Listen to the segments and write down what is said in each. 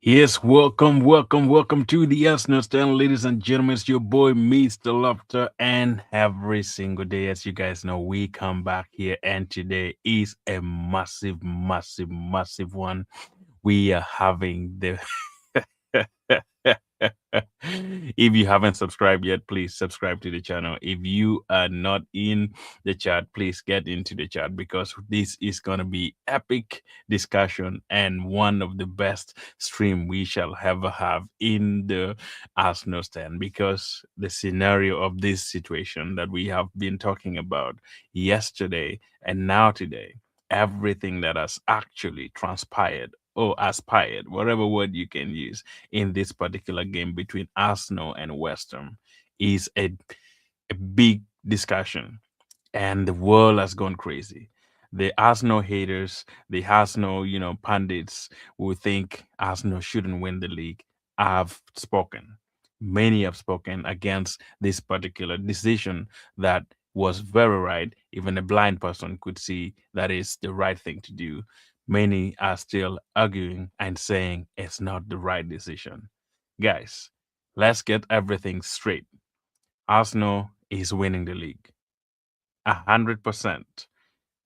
Yes, welcome to the Arsenal stand, ladies and gentlemen. It's your boy, Mr. Lofter, and every single day, as you guys know, we come back here, and today is a massive one. We are having the if you haven't subscribed yet, please subscribe to the channel. If you are not in the chat, please get into the chat because this is gonna be epic discussion and one of the best stream we shall ever have in the Arsenal stand, because the scenario of this situation that we have been talking about yesterday and now today, everything that has actually transpired or aspired, whatever word you can use, in this particular game between Arsenal and West Ham is a big discussion, and the world has gone crazy. The Arsenal haters, the Arsenal, pundits who think Arsenal shouldn't win the league have spoken. Many have spoken against this particular decision that was very right. Even a blind person could see that is the right thing to do. Many are still arguing and saying it's not the right decision. Guys, let's get everything straight. Arsenal is winning the league. 100%.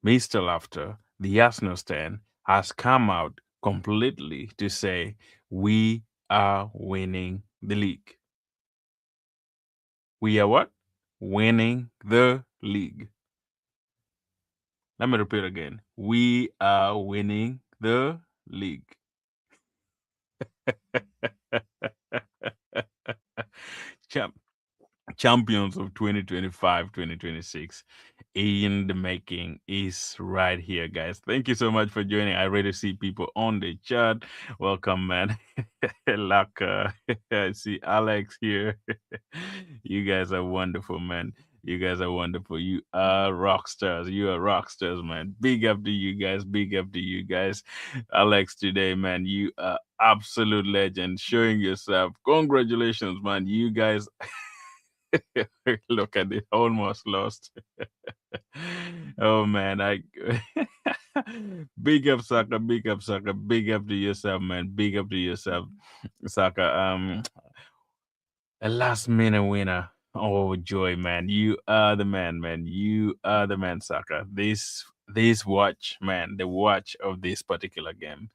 Mr. Laughter, the Arsenal stand, has come out completely to say we are winning the league. We are what? Winning the league. Let me repeat again. We are winning the league. Champ- Champions of 2025-2026 in the making is right here, guys. Thank you so much for joining. I already see people on the chat. Welcome, man. Laka. I see Alex here. You guys are wonderful, man. You guys are wonderful. You are rock stars. You are rock stars, man. Big up to you guys. Big up to you guys. Alex, today, man, you are absolute legend. Showing yourself. Congratulations, man. You guys look at it, almost lost. Oh man, I big up Saka, big up Saka, big up to yourself, man. Big up to yourself, Saka. A last minute winner. Oh joy, man. You are the man, man. You are the man, Saka. This watch, man, the watch of this particular game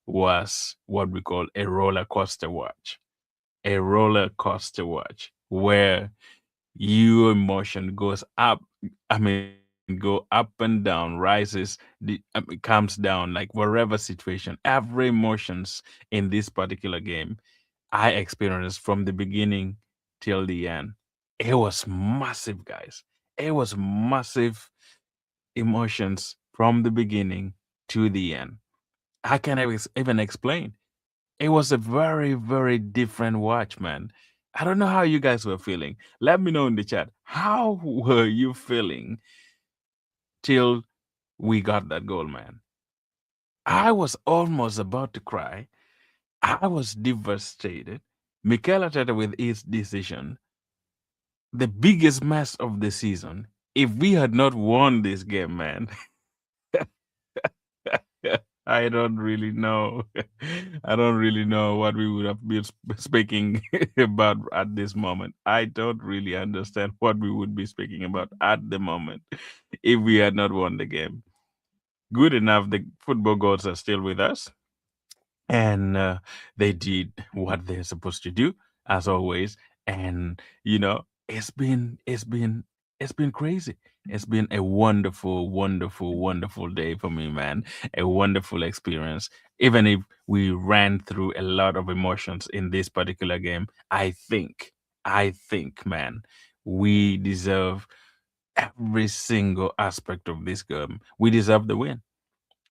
was what we call a roller coaster watch. A roller coaster watch where your emotion goes up, go up and down, rises, comes down, like wherever situation, every emotions in this particular game I experienced from the beginning till the end. It was massive, guys. It was massive emotions from the beginning to the end. I can't even explain. It was a very different watch, man. I don't know how you guys were feeling. Let me know in the chat. How were you feeling till we got that goal, man? I was almost about to cry. I was devastated. Mikel Arteta with his decision, the biggest mess of the season. If we had not won this game, man, I don't really know. I don't really know what we would have been speaking about at this moment. I don't really understand what we would be speaking about at the moment if we had not won the game. Good enough, the football gods are still with us, and they did what they're supposed to do, as always. And it's been It's been crazy. It's been a wonderful, wonderful, wonderful day for me, man. A wonderful experience. Even if we ran through a lot of emotions in this particular game, I think, man, we deserve every single aspect of this game. We deserve the win.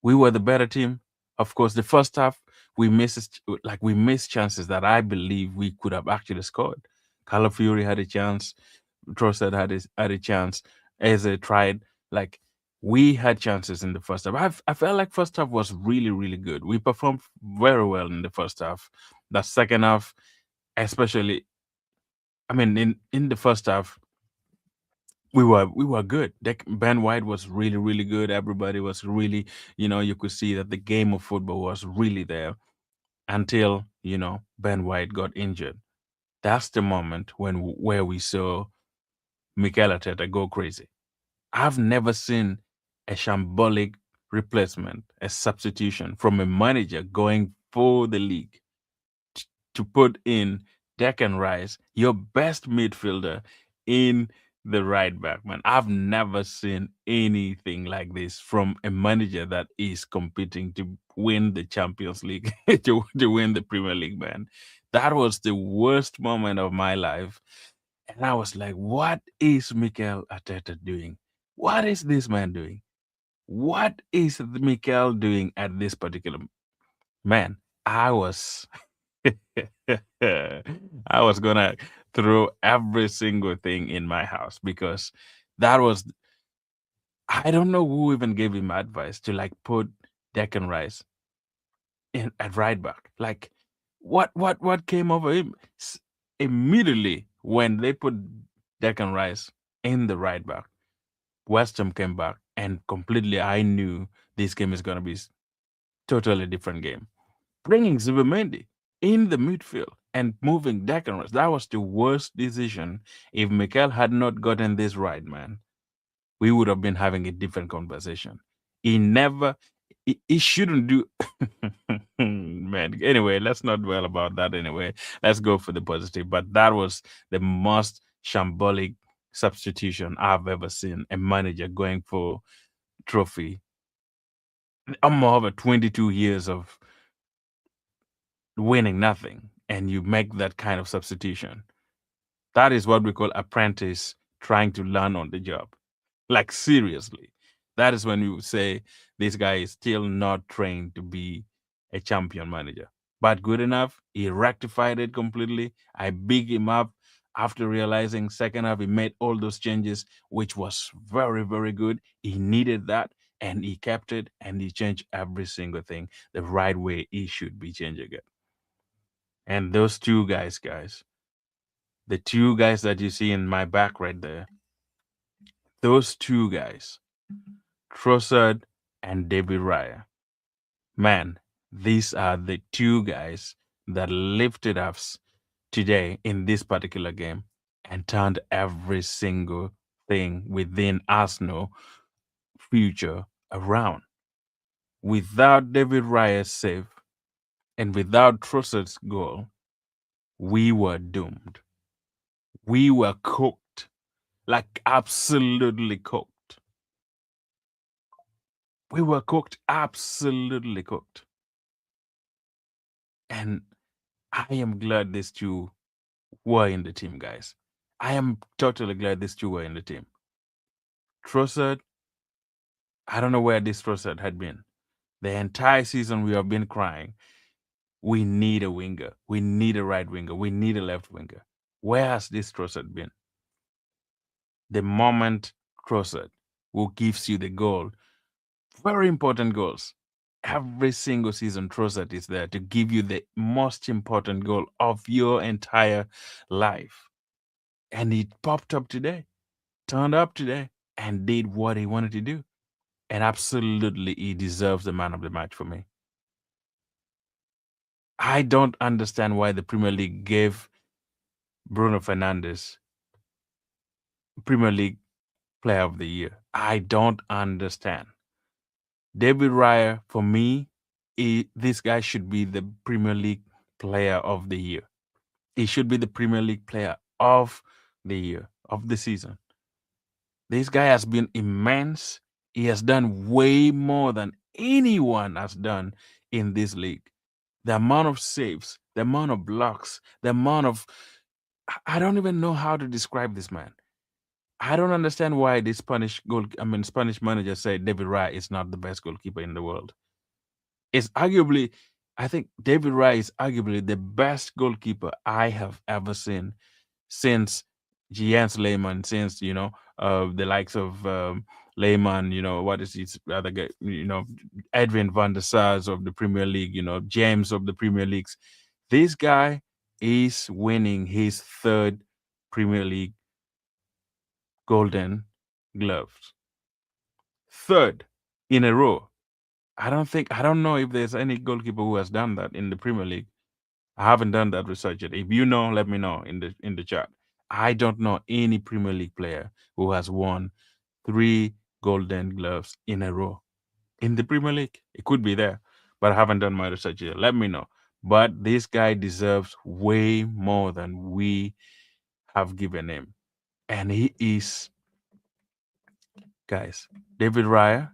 We were the better team. Of course, the first half we missed chances that I believe we could have actually scored. Calafiori had a chance. Trossard had a chance. Eze tried. Like we had chances in the first half. I felt like first half was really really good. We performed very well in the first half. The second half, especially, I mean, in the first half, we were good. Ben White was really really good. Everybody was really, you could see that the game of football was really there until Ben White got injured. That's the moment where we saw Mikel Arteta go crazy. I've never seen a shambolic replacement, a substitution from a manager going for the league to put in Declan Rice, your best midfielder, in the right back, man. I've never seen anything like this from a manager that is competing to win the Champions League, to win the Premier League, man. That was the worst moment of my life. And I was like, what is Mikel Arteta doing? What is this man doing? What is Mikel doing at this particular man? I was I was gonna throw every single thing in my house because that was I don't know who even gave him advice to like put Declan Rice in at right back. Like what came over him? Immediately when they put Declan Rice in the right back, West Ham came back and completely I knew this game is gonna be totally different game. Bringing Zubimendi in the midfield and moving Declan Rice, that was the worst decision. If Mikel had not gotten this right, man, we would have been having a different conversation. He never, he shouldn't do. Man, anyway, let's not dwell about that anyway. Let's go for the positive. But that was the most shambolic substitution I've ever seen a manager going for trophy. I'm over 22 years of winning nothing and you make that kind of substitution. That is what we call apprentice trying to learn on the job. Like seriously. That is when you say this guy is still not trained to be a champion manager. But good enough. He rectified it completely. I big him up after realizing second half he made all those changes, which was very, very good. He needed that and he kept it and he changed every single thing the right way he should be changing it. And those two guys, the two guys that you see in my back right there, those two guys, Trossard and David Raya, man, these are the two guys that lifted us today in this particular game and turned every single thing within Arsenal future around. Without David Raya's save and without Trossard's goal, we were doomed. We were cooked, like absolutely cooked. We were cooked, absolutely cooked. And I am glad these two were in the team, guys. I am totally glad these two were in the team. Trossard, I don't know where this Trossard had been. The entire season we have been crying. We need a winger. We need a right winger. We need a left winger. Where has this Trossard been? The moment Trossard, who gives you the goal, very important goals. Every single season, Trossard is there to give you the most important goal of your entire life. And he popped up today, turned up today, and did what he wanted to do. And absolutely, he deserves the man of the match for me. I don't understand why the Premier League gave Bruno Fernandes Premier League Player of the Year. I don't understand. David Raya, for me, this guy should be the Premier League Player of the Year. He should be the Premier League Player of the Year, of the season. This guy has been immense. He has done way more than anyone has done in this league. The amount of saves, the amount of blocks, the amount of I don't even know how to describe this man. I don't understand why this Spanish manager said David Raya is not the best goalkeeper in the world. It's arguably, I think David Raya is arguably the best goalkeeper I have ever seen since Jens Lehmann, since the likes of Lehmann, what is his other guy, Edwin van der Sars of the Premier League, James of the Premier Leagues. This guy is winning his third Premier League Golden Gloves, third in a row. I don't know if there's any goalkeeper who has done that in the Premier League. I haven't done that research yet. If you know, let me know in the chat. I don't know any Premier League player who has won three Golden Gloves in a row in the Premier League. It could be there, but I haven't done my research yet. Let me know. But this guy deserves way more than we have given him, and he is, guys. David Raya.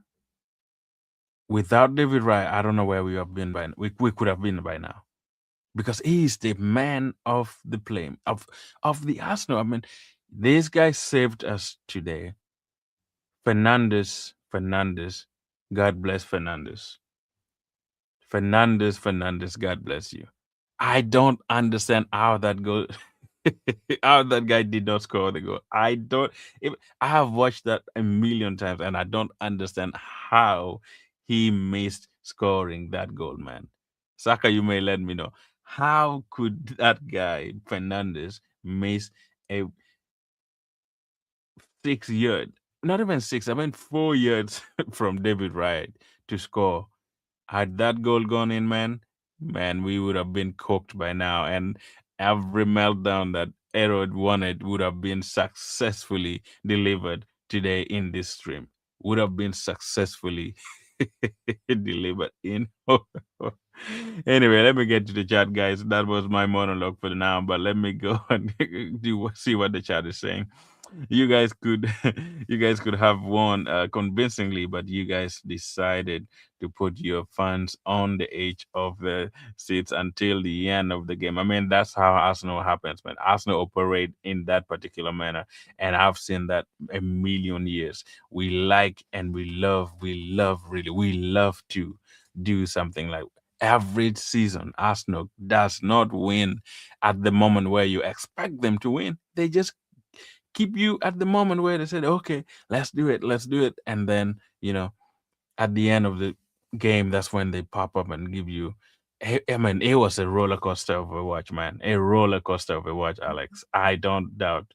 Without David Raya, I don't know where we have been by. We could have been by now because he is the man of the play of the Arsenal. I mean, this guy saved us today. Fernandez, God bless Fernandez. Fernandez, God bless you. I don't understand how that goal, how that guy did not score the goal. I don't. If, I have watched that a million times, and I don't understand how he missed scoring that goal, man. Saka, you may let me know. How could that guy Fernandez miss a 6 yard, not even six, I mean 4 yards from David Wright to score? Had that goal gone in, man, we would have been cooked by now, and every meltdown that Erod wanted would have been successfully delivered today in this stream. Would have been successfully delivered in. Anyway, let me get to the chat, guys. That was my monologue for now, but let me go and see what the chat is saying. You guys could you guys could have won convincingly, but you guys decided to put your funds on the edge of the seats until the end of the game. I mean, that's how Arsenal happens, man. Arsenal operate in that particular manner, and I've seen that a million years. We love to do something like every season. Arsenal does not win at the moment where you expect them to win. They just keep you at the moment where they said, okay, let's do it. And then, at the end of the game, that's when they pop up and give you. I mean, it was a roller coaster of a watch, man. A roller coaster of a watch, Alex. I don't doubt.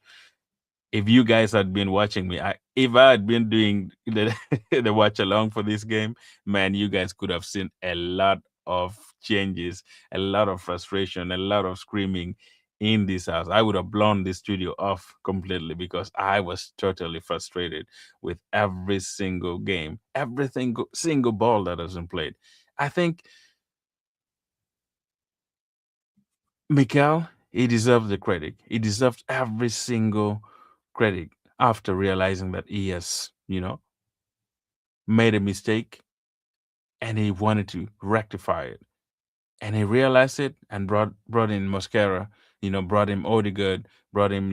If you guys had been watching me, if I had been doing the, the watch along for this game, man, you guys could have seen a lot of changes, a lot of frustration, a lot of screaming in this house. I would have blown the studio off completely because I was totally frustrated with every single game, every single ball that has been played. I think Mikel, he deserves the credit. He deserves every single credit after realizing that he has, made a mistake and he wanted to rectify it. And he realized it and brought in Mosquera, brought him Odegaard, brought him,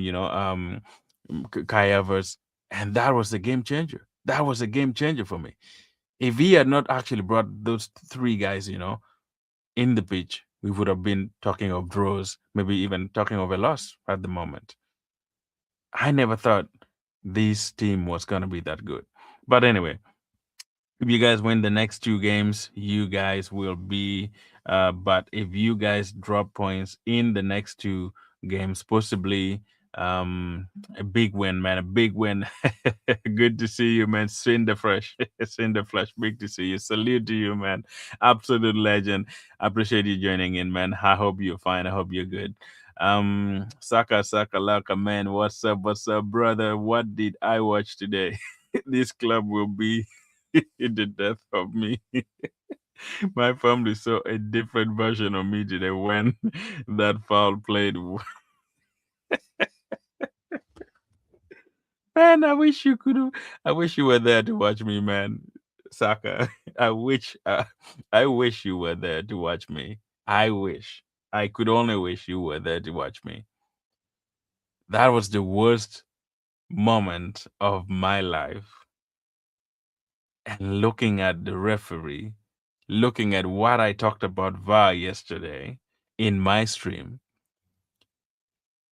Kai Havertz, and that was the game changer. That was a game changer for me. If he had not actually brought those three guys, in the pitch, we would have been talking of draws, maybe even talking of a loss at the moment. I never thought this team was gonna be that good. But anyway, if you guys win the next two games, you guys will be. But if you guys drop points in the next two games, possibly a big win, man, a big win. Good to see you, man. Cinder Fresh, Cinder Flesh. Big to see you. Salute to you, man. Absolute legend. I appreciate you joining in, man. I hope you're fine. I hope you're good. Saka Laka, man. What's up, brother? What did I watch today? This club will be the death of me. My family saw a different version of me today when that foul played. Man, I wish you could. I wish you were there to watch me, man. Saka. I wish you were there to watch me. I wish. I could only wish you were there to watch me. That was the worst moment of my life. And looking at the referee, looking at what I talked about VAR yesterday in my stream,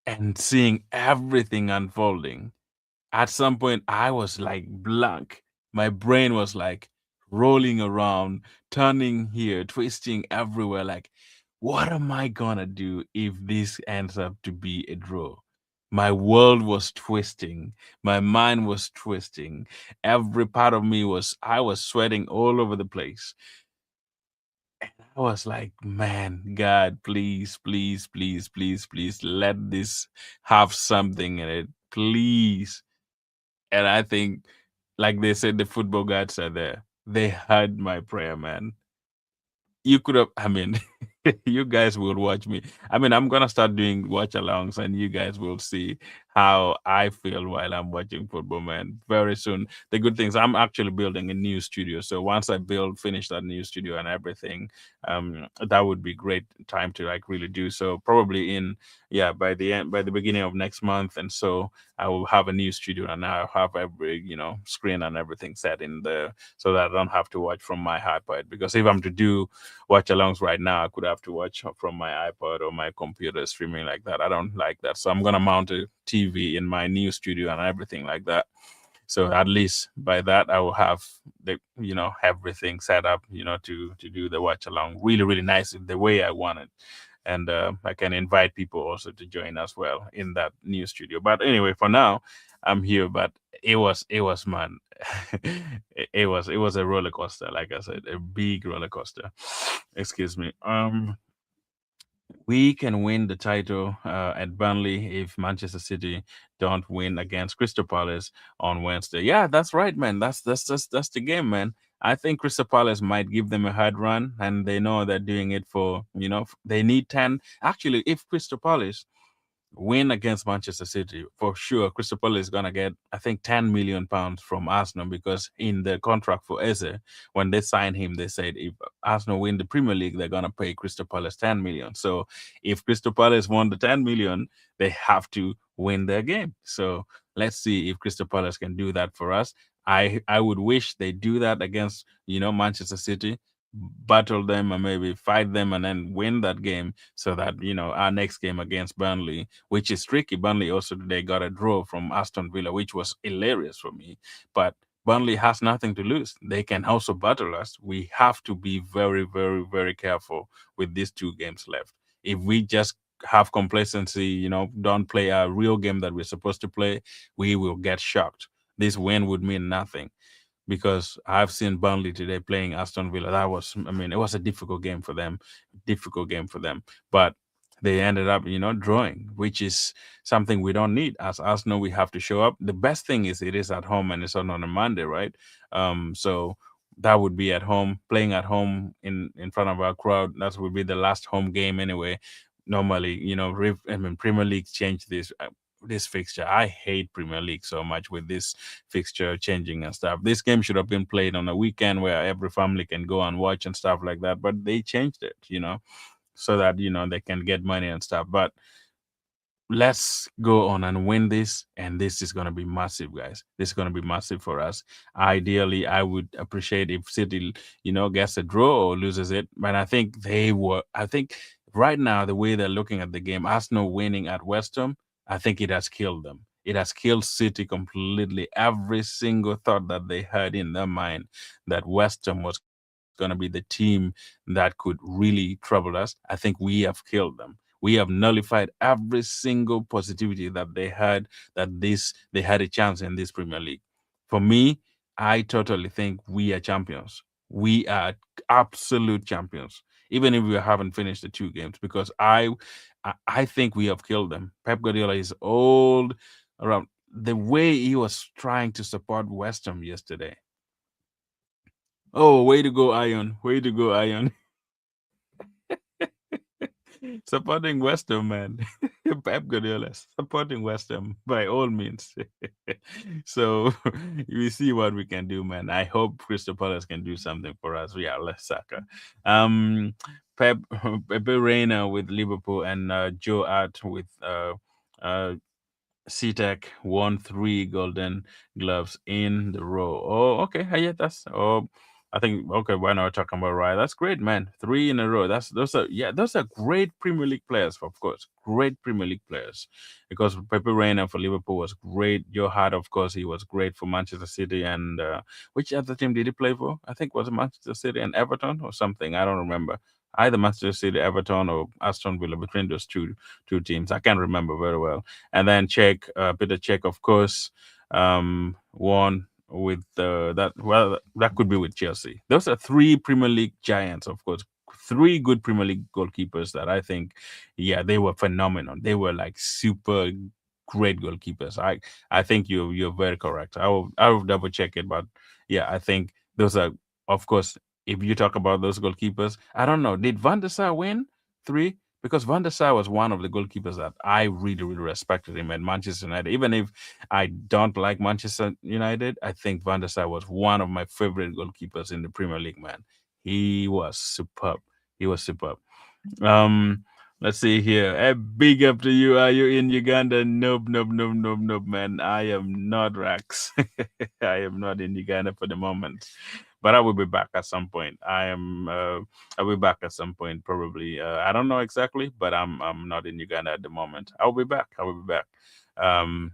and seeing everything unfolding, at some point I was like blank. My brain was like rolling around, turning here, twisting everywhere. Like, what am I gonna do if this ends up to be a draw? My world was twisting. My mind was twisting. Every part of me was, I was sweating all over the place. I was like, man, God, please, please, please, please, please let this have something in it. Please. And I think, like they said, the football gods are there. They heard my prayer, man. You could have, I mean, you guys will watch me. I mean, I'm gonna start doing watch alongs, and you guys will see how I feel while I'm watching football, man. Very soon. The good things, I'm actually building a new studio. So once I finish that new studio and everything, that would be great time to like really do so. Probably in, yeah, by the beginning of next month, and so I will have a new studio, and I'll have every screen and everything set in there, so that I don't have to watch from my iPad. Because if I'm to do watch alongs right now, I could have to watch from my iPod or my computer streaming like that. I don't like that. So I'm gonna mount a TV in my new studio and everything like that. So at least by that I will have the everything set up, to do the watch along really, really nice the way I want it. And I can invite people also to join as well in that new studio. But anyway, for now, I'm here. But it was man, it was a roller coaster. Like I said, a big roller coaster. Excuse me. We can win the title at Burnley if Manchester City don't win against Crystal Palace on Wednesday. Yeah, that's right, man. That's the game, man. I think Crystal Palace might give them a hard run, and they know they're doing it for they need 10. Actually, if Crystal Palace win against Manchester City, for sure, Crystal Palace is gonna get, I think, £10 million from Arsenal, because in the contract for Eze, when they signed him, they said if Arsenal win the Premier League, they're gonna pay Crystal Palace 10 million. So if Crystal Palace won the 10 million, they have to win their game. So let's see if Crystal Palace can do that for us. I would wish they do that against Manchester City, battle them and maybe fight them and then win that game, so that our next game against Burnley, which is tricky. Burnley also today got a draw from Aston Villa, which was hilarious for me. But Burnley has nothing to lose. They can also battle us. We have to be very, very, very careful with these 2 games left. If we just have complacency, don't play a real game that we're supposed to play, we will get shocked. This win would mean nothing, because I've seen Burnley today playing Aston Villa. That was, I mean, it was a difficult game for them. But they ended up, drawing, which is something we don't need. As Arsenal, we have to show up. The best thing is it is at home and it's on a Monday, right? So that would be at home, playing at home in front of our crowd. That would be the last home game anyway. Normally, I mean, Premier League changed this fixture. I hate Premier League so much with this fixture changing and stuff. This game should have been played on a weekend where every family can go and watch and stuff like that. But they changed it, so that they can get money and stuff. But let's go on and win this, and this is going to be massive, guys. This is going to be massive for us. Ideally, I would appreciate if City gets a draw or loses it, but I think right now, the way they're looking at the game, Arsenal winning at West Ham, I think it has killed them. It has killed City completely. Every single thought that they had in their mind that West Ham was going to be the team that could really trouble us, I think we have killed them. We have nullified every single positivity that they had, they had a chance in this Premier League. For me, I totally think we are champions. We are absolute champions, even if we haven't finished the 2 games, because I think we have killed them. Pep Guardiola is old around the way he was trying to support West Ham yesterday. Oh, way to go, Iron! Way to go, Iron! Supporting West Ham, man. Pep Guardiola supporting West Ham by all means. So we see what we can do, man. I hope Crystal Palace can do something for us. Yeah, let's Saka. Um, Pep Pepe Reina with Liverpool and Joe Hart with uh, CTEC won 3 Golden Gloves in the row. Oh, okay. Yeah, that's I think okay. Why not talking about right? That's great, man. 3 in a row. Those are great Premier League players, of course. Great Premier League players, because Pepe Reina for Liverpool was great. Joe Hart, of course, he was great for Manchester City. And which other team did he play for? I think was it Manchester City and Everton or something. I don't remember. Either Manchester City, Everton, or Aston Villa. Between those two teams, I can't remember very well. And then Peter Check, of course, won with that. Well, that could be with Chelsea. Those are 3 Premier League giants, of course. 3 good Premier League goalkeepers that I think, yeah, they were phenomenal. They were like super great goalkeepers. I think you're very correct. I will double check it, but yeah, I think those are, of course, if you talk about those goalkeepers, I don't know. Did Van der Sar win 3? Because Van der Sar was one of the goalkeepers that I really, really respected him at Manchester United. Even if I don't like Manchester United, I think Van der Sar was one of my favorite goalkeepers in the Premier League, man. He was superb. He was superb. Um, let's see here. A big up to you. Are you in Uganda? Nope, nope, nope, nope, nope, man. I am not Rax. I am not in Uganda for the moment, but I will be back at some point. I'll be back at some point, probably. I don't know exactly, but I'm not in Uganda at the moment. I will be back. I will be back. Um,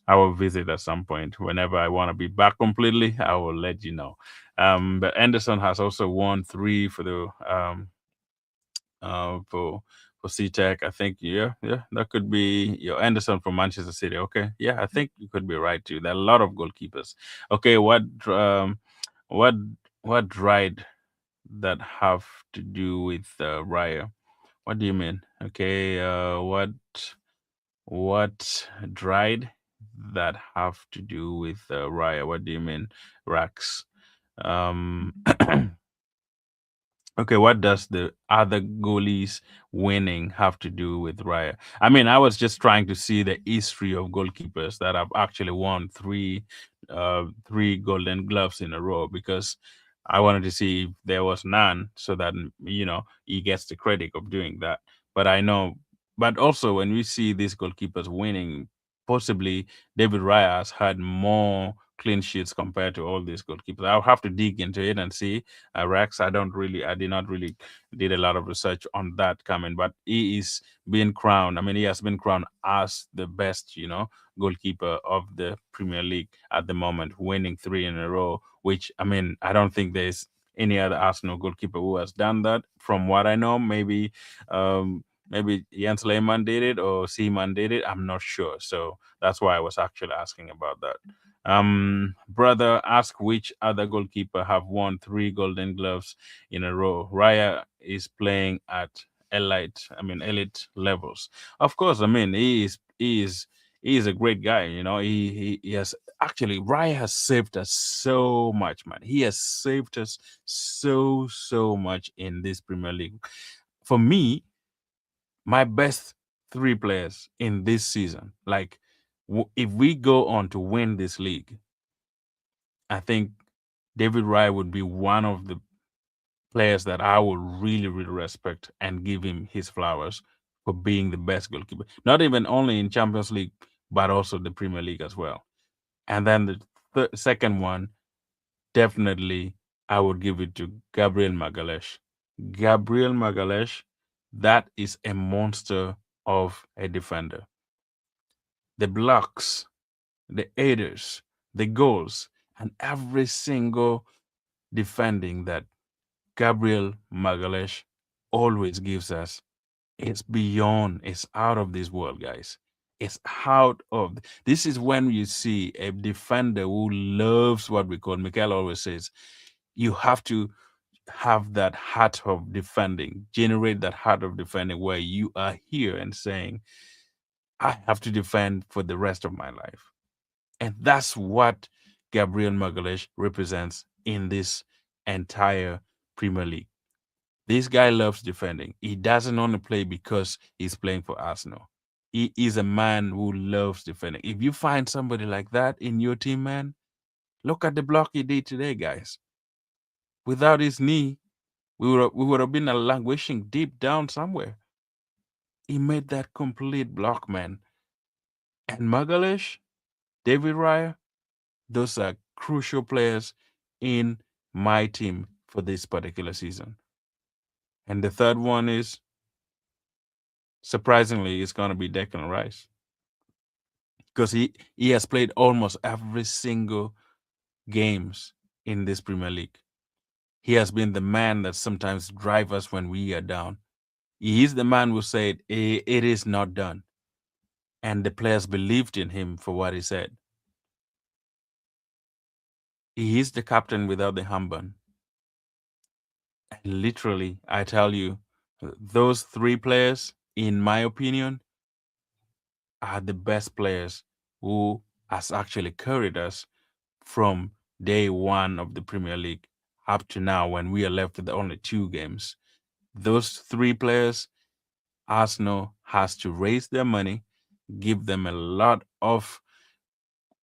I will visit at some point. Whenever I want to be back completely, I will let you know. But Anderson has also won 3 for the uh, for for CTEC. I think yeah, that could be your Anderson from Manchester City. Okay, yeah, I think you could be right too. There are a lot of goalkeepers. Okay, what what ride that have to do with Raya? What do you mean? Okay, what dried that have to do with Raya? What do you mean, Rax? Um, Okay, what does the other goalies winning have to do with Raya? I mean, I was just trying to see the history of goalkeepers that have actually won 3 Golden Gloves in a row, because I wanted to see if there was none, so that he gets the credit of doing that. But I know, but also when we see these goalkeepers winning, possibly David Raya has had more clean sheets compared to all these goalkeepers. I'll have to dig into it and see. Rex, I did not really did a lot of research on that coming, but he is being crowned. I mean, he has been crowned as the best, goalkeeper of the Premier League at the moment, winning 3 in a row. Which, I mean, I don't think there's any other Arsenal goalkeeper who has done that. From what I know, maybe Jens Lehmann did it or Seaman did it. I'm not sure. So that's why I was actually asking about that. Brother, ask which other goalkeeper have won 3 Golden Gloves in a row. Raya is playing at elite levels. Of course, I mean he is a great guy. He has actually Raya has saved us so much, man. He has saved us so much in this Premier League. For me, my best 3 players in this season, like if we go on to win this league, I think David Raya would be one of the players that I would really, really respect and give him his flowers for being the best goalkeeper. Not even only in Champions League, but also the Premier League as well. And then the second one, definitely, I would give it to Gabriel Magalhaes. Gabriel Magalhaes, that is a monster of a defender. The blocks, the headers, the goals, and every single defending that Gabriel Magalhaes always gives us, it's beyond, it's out of this world, guys. It's out of this is when you see a defender who loves what we call, Mikel always says, you have to have that heart of defending, generate that heart of defending where you are here and saying, I have to defend for the rest of my life. And that's what Gabriel Magalhaes represents in this entire Premier League. This guy loves defending. He doesn't only play because he's playing for Arsenal. He is a man who loves defending. If you find somebody like that in your team, man, look at the block he did today, guys. Without his knee, we would have been languishing deep down somewhere. He made that complete block, man. And Magalish, David Raya, those are crucial players in my team for this particular season. And the third one is, surprisingly, it's going to be Declan Rice because he has played almost every single games in this Premier League. He has been the man that sometimes drive us when we are down. He is the man who said it is not done, and the players believed in him for what he said. He is the captain without the armband. And literally, I tell you, those three players, in my opinion, are the best players who has actually carried us from day one of the Premier League up to now when we are left with only two games. Those three players, Arsenal has to raise their money, give them a lot of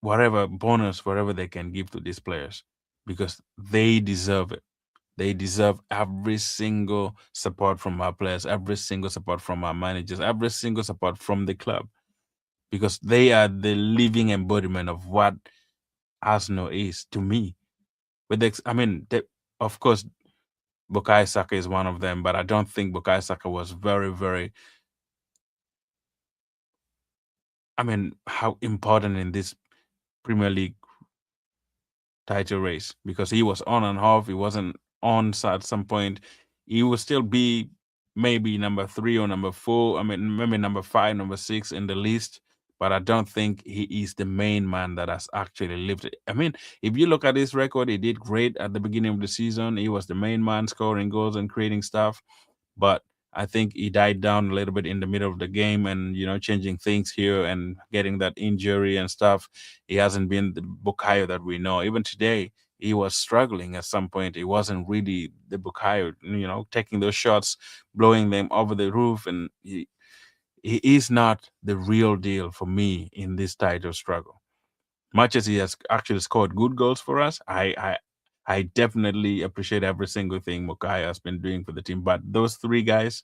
whatever bonus, whatever they can give to these players, because they deserve it. They deserve every single support from our players, every single support from our managers, every single support from the club, because they are the living embodiment of what Arsenal is to me. Of course, Bukayo Saka is one of them, but I don't think Bukayo Saka was very, very, how important in this Premier League title race, because he was on and off. He wasn't on at some point. He will still be maybe number 3 or number 4. Maybe number 5, number 6 in the list. But I don't think he is the main man that has actually lifted. If you look at his record, he did great at the beginning of the season. He was the main man scoring goals and creating stuff. But I think he died down a little bit in the middle of the game and, changing things here and getting that injury and stuff. He hasn't been the Bukayo that we know. Even today, he was struggling at some point. He wasn't really the Bukayo, taking those shots, blowing them over the roof. And he is not the real deal for me in this title struggle. Much as he has actually scored good goals for us, I definitely appreciate every single thing Bukayo has been doing for the team. But those three guys,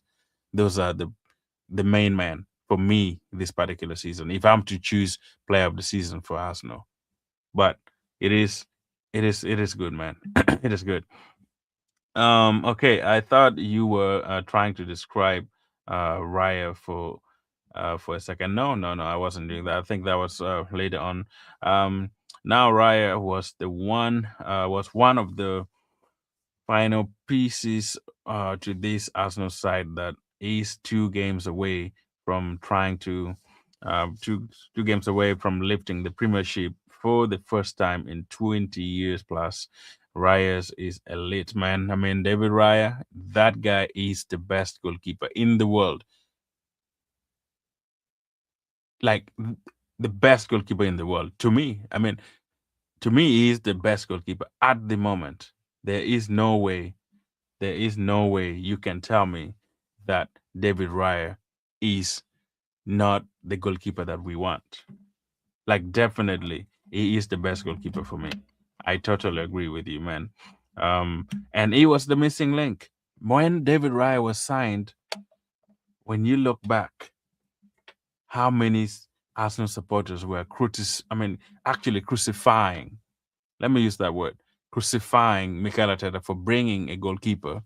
those are the main man for me this particular season. If I'm to choose player of the season for Arsenal, but it is good, man. It is good. Okay, I thought you were trying to describe Raya for a second. No, no, no, I wasn't doing that. I think that was later on. Um, Now Raya was one of the final pieces to this Arsenal side that is 2 games away from trying to two games away from lifting the Premiership for the first time in 20 years plus. Raya is elite, man. David Raya, that guy is the best goalkeeper in the world. Like the best goalkeeper in the world to me. To me, he is the best goalkeeper at the moment. There is no way you can tell me that David Raya is not the goalkeeper that we want. Like, definitely, he is the best goalkeeper for me. I totally agree with you, man. And he was the missing link. When David Raya was signed, when you look back, how many Arsenal supporters were actually crucifying, let me use that word, crucifying Mikel Arteta for bringing a goalkeeper.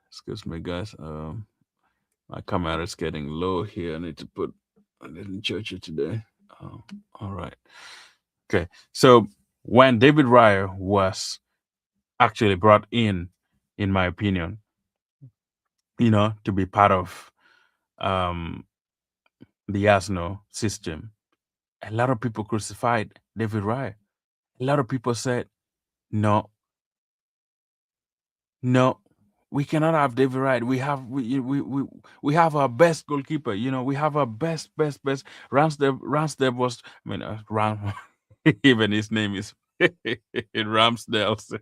Excuse me, guys. My camera is getting low here. I need to put a little church today. All right. Okay. So when David Raya was actually brought in my opinion, to be part of um, the Arsenal system, a lot of people crucified David Raya. A lot of people said, no, no, we cannot have David Wright. We have our best goalkeeper. We have our best. Ramsdale was, Ram, even his name is Ramsdale.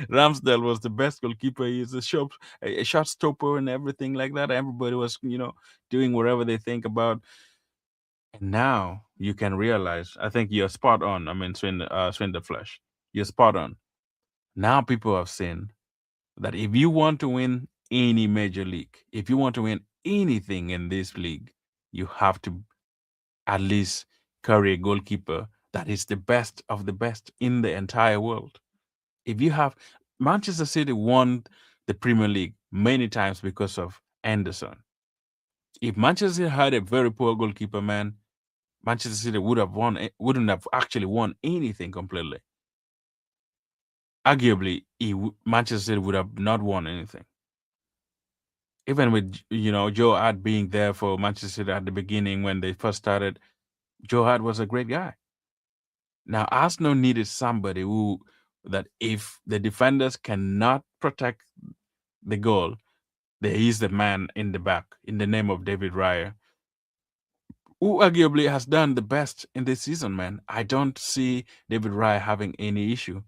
Ramsdale was the best goalkeeper. He's a shot stopper and everything like that. Everybody was, doing whatever they think about. And now you can realize, I think you're spot on. I mean, Swin the Flesh, you're spot on. Now people have seen that if you want to win any major league, if you want to win anything in this league, you have to at least carry a goalkeeper that is the best of the best in the entire world. If you have Manchester City won the Premier League many times because of Anderson. If Manchester City had a very poor goalkeeper, man, Manchester City wouldn't have actually won anything completely. Arguably, Manchester City would have not won anything. Even with Joe Hart being there for Manchester City at the beginning when they first started, Joe Hart was a great guy. Now Arsenal needed somebody who that if the defenders cannot protect the goal, there is the man in the back in the name of David Raya, who arguably has done the best in this season, man. I don't see David Raya having any issue.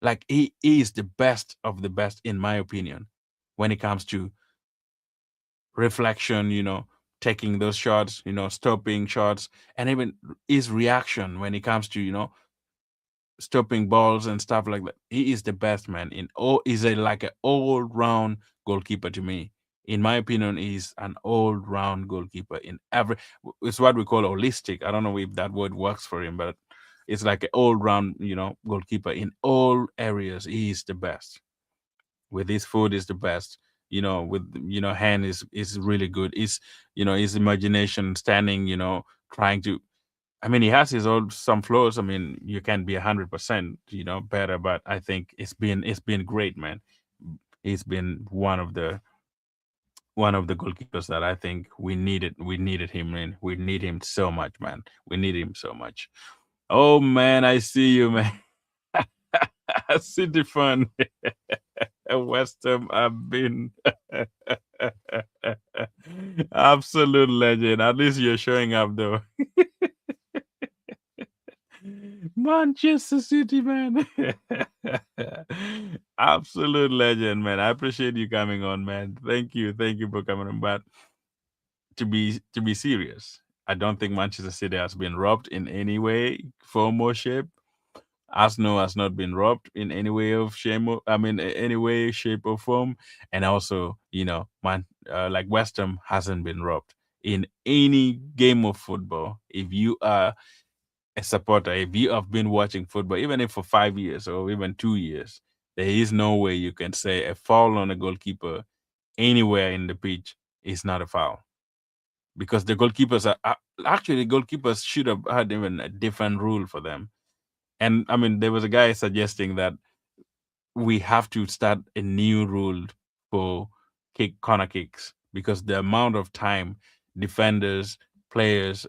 Like he is the best of the best, in my opinion, when it comes to reflection, taking those shots, stopping shots, and even his reaction when it comes to, stopping balls and stuff like that. He is the best man in all. He's like an all round goalkeeper to me. In my opinion, he's an all round goalkeeper in every. It's what we call holistic. I don't know if that word works for him, but it's like an all round, goalkeeper in all areas. He is the best. With his foot is the best. With hand is really good. His imagination standing. Trying to I mean, he has his own some flaws. I mean, you can't be 100%, better, but I think it's been great, man. He's been one of the goalkeepers that I think we needed. We needed him, man. We need him so much, man. We need him so much. Oh man, I see you, man. City fun. West Ham have been absolute legend. At least you're showing up, though. Manchester City, man. Absolute legend, man. I appreciate you coming on, man. Thank you for coming on. But to be serious, I don't think Manchester City has been robbed in any way, form, or shape. Arsenal has not been robbed in any way of shame. I mean, any way, shape, or form. And also, like West Ham hasn't been robbed in any game of football. If you are a supporter, if you have been watching football, even if for 5 years or even 2 years, there is no way you can say a foul on a goalkeeper anywhere in the pitch is not a foul. Because the goalkeepers actually goalkeepers should have had even a different rule for them. And I mean, there was a guy suggesting that we have to start a new rule for corner kicks because the amount of time defenders, players,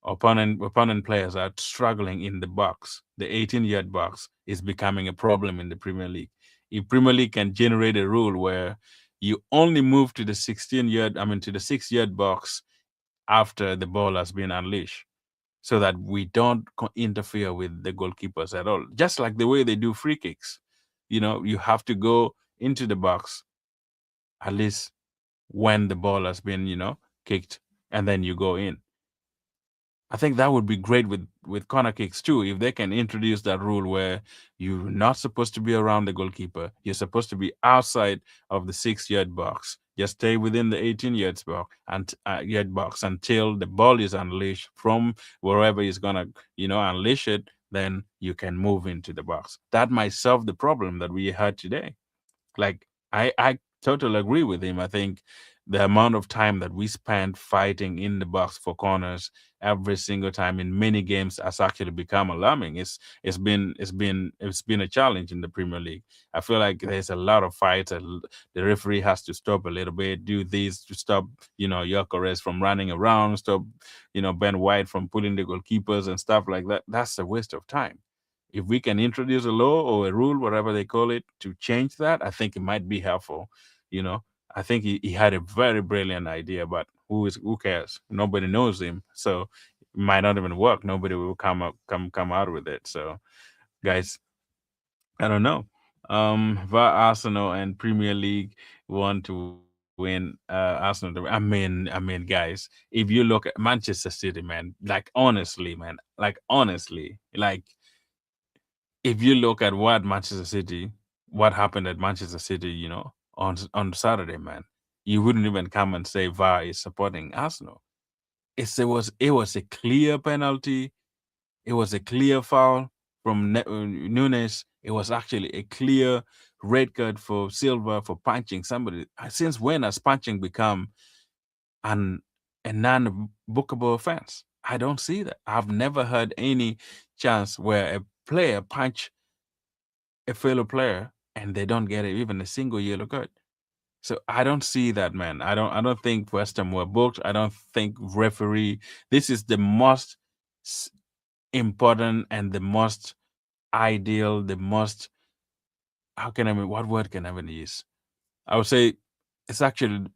opponent players are struggling in the box, the 18-yard box, is becoming a problem in the Premier League. If Premier League can generate a rule where you only move to the 16-yard, I mean to the 6-yard box after the ball has been unleashed, so that we don't interfere with the goalkeepers at all. Just like the way they do free kicks. You have to go into the box at least when the ball has been, kicked, and then you go in. I think that would be great with corner kicks too. If they can introduce that rule where you're not supposed to be around the goalkeeper, you're supposed to be outside of the 6-yard box. Just stay within the 18-yard box until the ball is unleashed from wherever he's gonna, unleash it. Then you can move into the box. That might solve the problem that we had today. Like I totally agree with him. I think the amount of time that we spend fighting in the box for corners every single time in many games has actually become alarming. It's been a challenge in the Premier League. I feel like there's a lot of fights. The referee has to stop a little bit, do this to stop Gyökeres from running around, stop Ben White from pulling the goalkeepers and stuff like that. That's a waste of time. If we can introduce a law or a rule, whatever they call it, to change that, I think it might be helpful. You know, I think he had a very brilliant idea, but who cares? Nobody knows him, so it might not even work. Nobody will come out with it. So, guys, I don't know. VAR Arsenal and Premier League want to win. Arsenal. I mean, guys, if you look at Manchester City, man, like honestly, man, like honestly, like if you look at what Manchester City, what happened at Manchester City, on Saturday, man, you wouldn't even come and say VAR is supporting Arsenal. It was a clear penalty. It was a clear foul from Nunes. It was actually a clear red card for Silva for punching somebody. Since when has punching become an a non-bookable offense? I don't see that. I've never heard any chance where a player punch a fellow player and they don't get even a single yellow card. So I don't see that, man. I don't think West Ham were booked. I don't think referee. This is the most s- important and the most ideal, the most, how can I mean, what word can I even use? I would say it's actually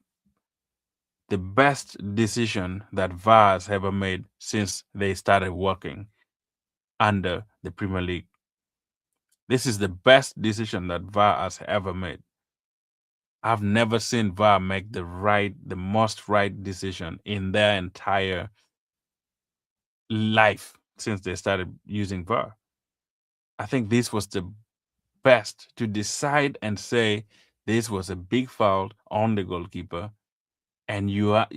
the best decision that VAR has ever made since they started working under the Premier League. This is the best decision that VAR has ever made. I've never seen VAR make the most right decision in their entire life since they started using VAR. I think this was the best to decide and say this was a big foul on the goalkeeper, and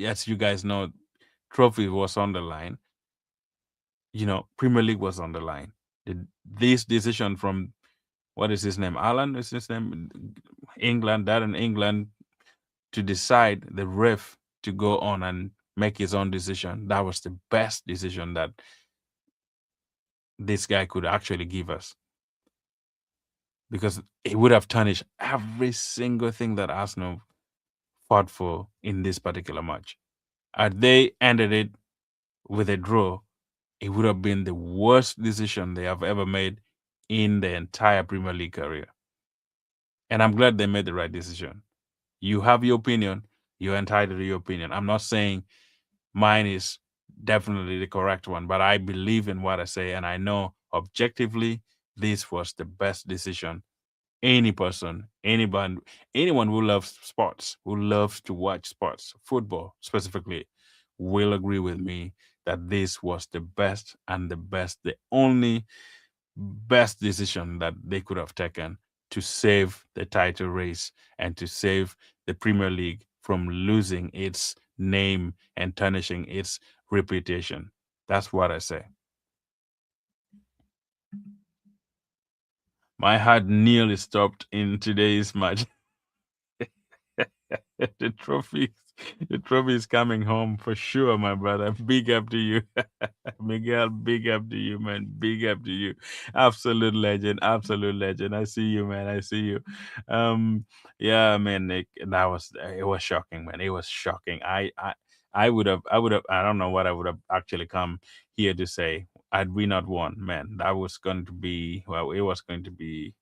as you guys know, trophy was on the line. Premier League was on the line. This decision from, what is his name? Alan is his name. England, that in England, to decide the ref to go on and make his own decision. That was the best decision that this guy could actually give us, because it would have tarnished every single thing that Arsenal fought for in this particular match. Had they ended it with a draw, it would have been the worst decision they have ever made in the entire Premier League career. And I'm glad they made the right decision. You have your opinion, you're entitled to your opinion. I'm not saying mine is definitely the correct one, but I believe in what I say, and I know objectively this was the best decision any person, anybody, anyone who loves sports, who loves to watch sports, football specifically, will agree with me that this was the best and the only best decision that they could have taken to save the title race and to save the Premier League from losing its name and tarnishing its reputation. That's what I say. My heart nearly stopped in today's match. the trophy, the trophy is coming home for sure, my brother. Big up to you, Miguel. Big up to you, man. Big up to you. Absolute legend. Absolute legend. I see you, man. I see you. Um, yeah, man. It was shocking, man. It was shocking. I would have. I would have. I don't know what I would have actually come here to say. Had we not won, man, that was going to be, well. It was going to be,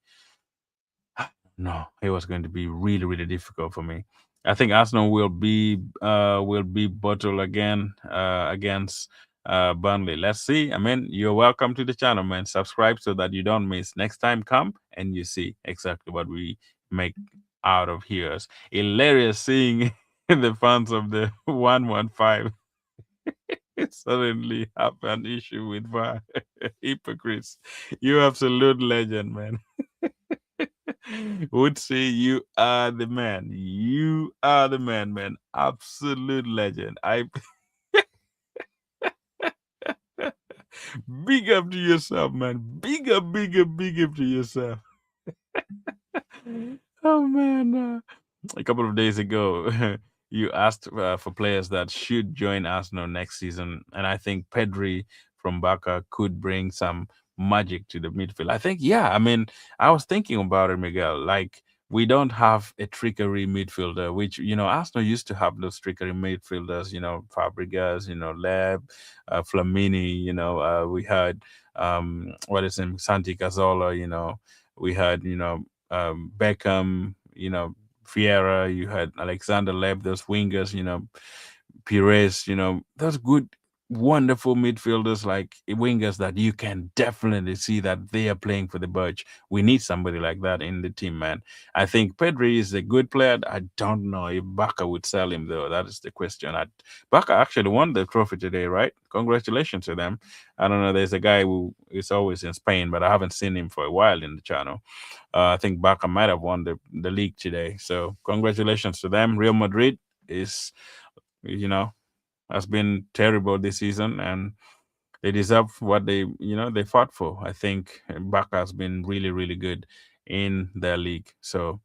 no, it was going to be really, really difficult for me. I think Arsenal will be bottled again against Burnley. Let's see. I mean, you're welcome to the channel, man. Subscribe so that you don't miss. Next time, come and you see exactly what we make out of here. It's hilarious seeing the fans of the 115 suddenly have an issue with VAR. Hypocrites. You absolute legend, man. Would say you are the man. You are the man, man. Absolute legend. I big up to yourself, man. Big up, big up, big up to yourself. Oh man. A couple of days ago, you asked for players that should join Arsenal next season, and I think Pedri from Barca could bring some magic to the midfield. I think, yeah. I mean, I was thinking about it, Miguel. Like, we don't have a trickery midfielder, which Arsenal used to have those trickery midfielders. Fabregas, Leb, Flamini. We had what is him, Santi Cazorla. We had Beckham. Vieira, you had Alexander Leb, those wingers, Pires, those good. wonderful midfielders like wingers that you can definitely see that they are playing for the Budge. We need somebody like that in the team, man. I think Pedri is a good player. I don't know if Barca would sell him though. That is the question. Barca actually won the trophy today, right? Congratulations to them. I don't know. There's a guy who is always in Spain, but I haven't seen him for a while in the channel. I think Barca might have won the league today. So congratulations to them. Real Madrid is, you know, has been terrible this season, and they deserve what they fought for. I think Barca has been really, really good in their league, so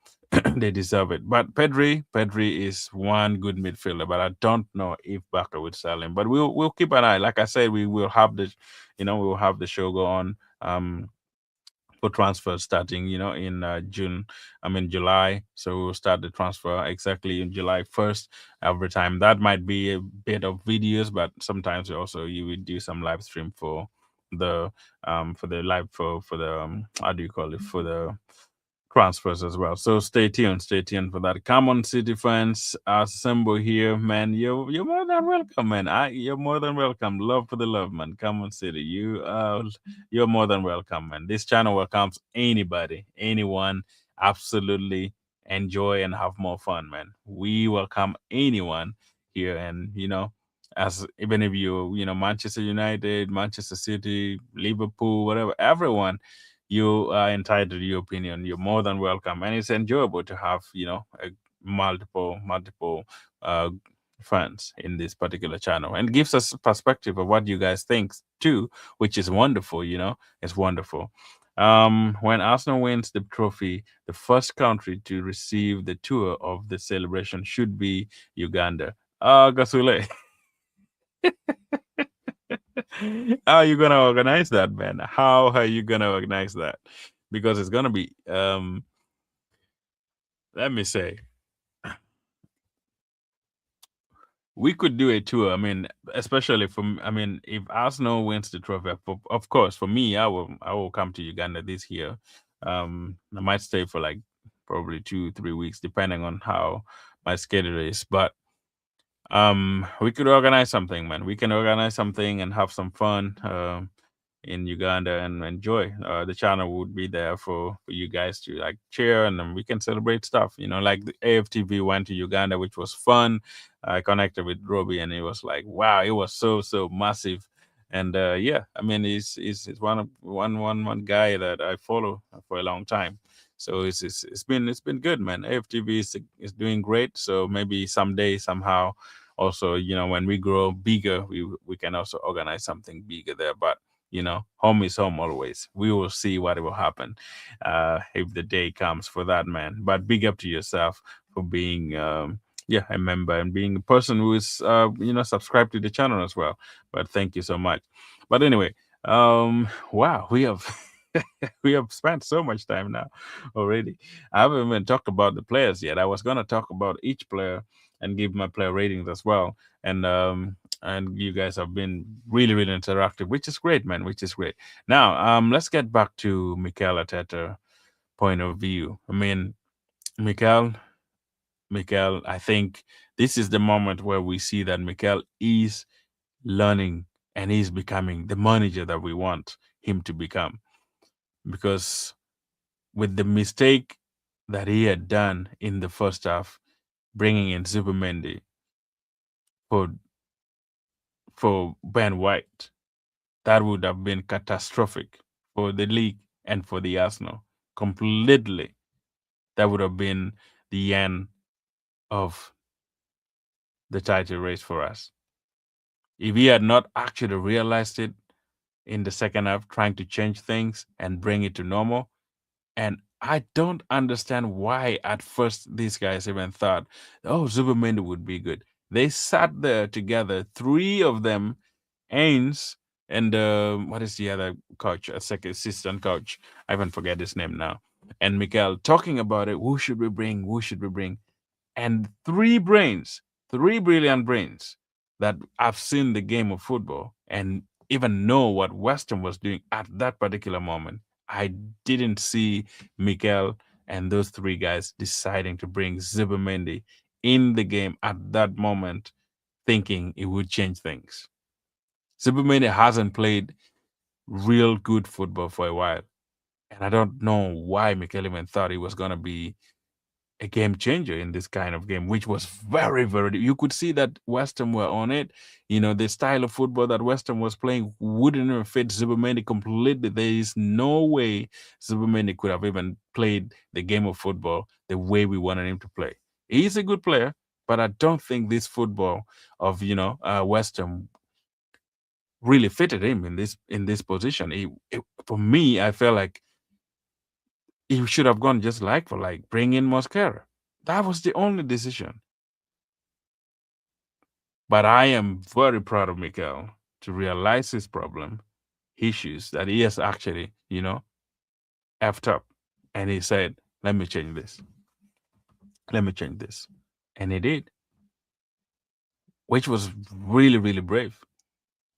they deserve it. But Pedri is one good midfielder, but I don't know if Barca would sell him. But we'll keep an eye. Like I said, we will have we will have the show go on. For transfers starting, in June, July. So we'll start the transfer exactly in July 1st every time. That might be a bit of videos, but sometimes also you would do some live stream the for the live for the how do you call it, for the transfers as well. So stay tuned for that. Come on, City fans, assemble here, man. You're more than welcome, man. You're more than welcome. Love for the love, man. Come on, City. You're more than welcome, man. This channel welcomes anybody, anyone. Absolutely enjoy and have more fun, man. We welcome anyone here, and as even if Manchester United, Manchester City, Liverpool, whatever, everyone, you are entitled to your opinion. You're more than welcome, and it's enjoyable to have multiple uh, fans in this particular channel, and gives us perspective of what you guys think too, which is wonderful. It's wonderful. When Arsenal wins the trophy, the first country to receive the tour of the celebration should be Uganda. Gasule. How are you gonna organize that, man? How are you gonna organize that? Because it's gonna be let me say, we could do a tour. I mean, especially if Arsenal wins the trophy, of course, for me, I will come to Uganda this year. I might stay for like probably 2 3 weeks, depending on how my schedule is. But we could organize something, man. We can organize something and have some fun. In Uganda and enjoy. The channel would be there for you guys to like cheer, and then we can celebrate stuff. Like the AFTV went to Uganda, which was fun. I connected with Robbie, and it was like, wow, it was so massive. And yeah, he's one guy that I follow for a long time. So it's been good, man. AFTV is doing great. So maybe someday, somehow, also, when we grow bigger, we can also organize something bigger there. But home is home always. We will see what will happen if the day comes for that, man. But big up to yourself for being, yeah, a member and being a person who is, subscribed to the channel as well. But thank you so much. But anyway, wow, we have we have spent so much time now already. I haven't even talked about the players yet. I was gonna talk about each player and give my player ratings as well. And you guys have been really, really interactive, which is great, man. Which is great. Now, let's get back to Mikel Arteta point of view. Mikel, Mikel. I think this is the moment where we see that Mikel is learning and he's becoming the manager that we want him to become. Because with the mistake that he had done in the first half, bringing in Zubimendi for Ben White, that would have been catastrophic for the league and for the Arsenal. Completely. That would have been the end of the title race for us. If he had not actually realized it in the second half, trying to change things and bring it to normal. And I don't understand why at first these guys even thought, oh, Zubimendi would be good. They sat there together, three of them, Ains, and what is the other coach, a second assistant coach? I even forget his name now. And Miguel talking about it. Who should we bring? Who should we bring? And three brilliant brains that have seen the game of football and even know what Western was doing at that particular moment. I didn't see Miguel and those three guys deciding to bring Zubimendi in the game at that moment, thinking it would change things. Subameni hasn't played real good football for a while. And I don't know why McElliman thought he was going to be a game changer in this kind of game, which was very, very. You could see that West Ham were on it. The style of football that West Ham was playing wouldn't even fit Zubameni completely. There is no way Zubameni could have even played the game of football the way we wanted him to play. He's a good player, but I don't think this football of West Ham really fitted him in this position. For me, I felt like he should have gone just like for like, bring in Mosquera. That was the only decision. But I am very proud of Mikel to realize his problem, issues that he has actually, effed up. And he said, let me change this. Let me change this. And he did, which was really, really brave.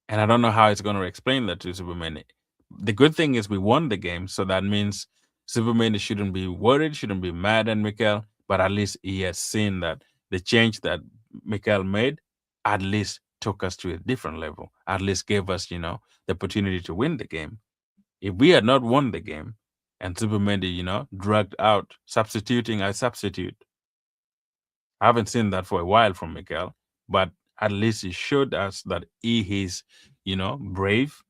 And I don't know how it's going to explain that to Superman. The good thing is we won the game, so that means Superman shouldn't be worried, shouldn't be mad at Mikel, but at least he has seen that the change that Mikel made at least took us to a different level, at least gave us, the opportunity to win the game. If we had not won the game and Superman, dragged out, substituting a substitute, I haven't seen that for a while from Mikel, but at least he showed us that he is, brave.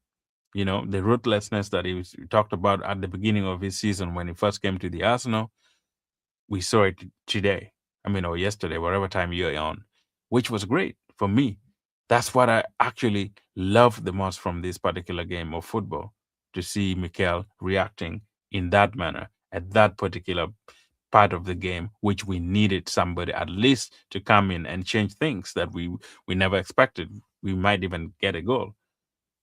The ruthlessness that he talked about at the beginning of his season when he first came to the Arsenal. We saw it today. Or yesterday, whatever time you're on, which was great for me. That's what I actually love the most from this particular game of football, to see Mikel reacting in that manner at that particular part of the game, which we needed somebody at least to come in and change things that we never expected. We might even get a goal.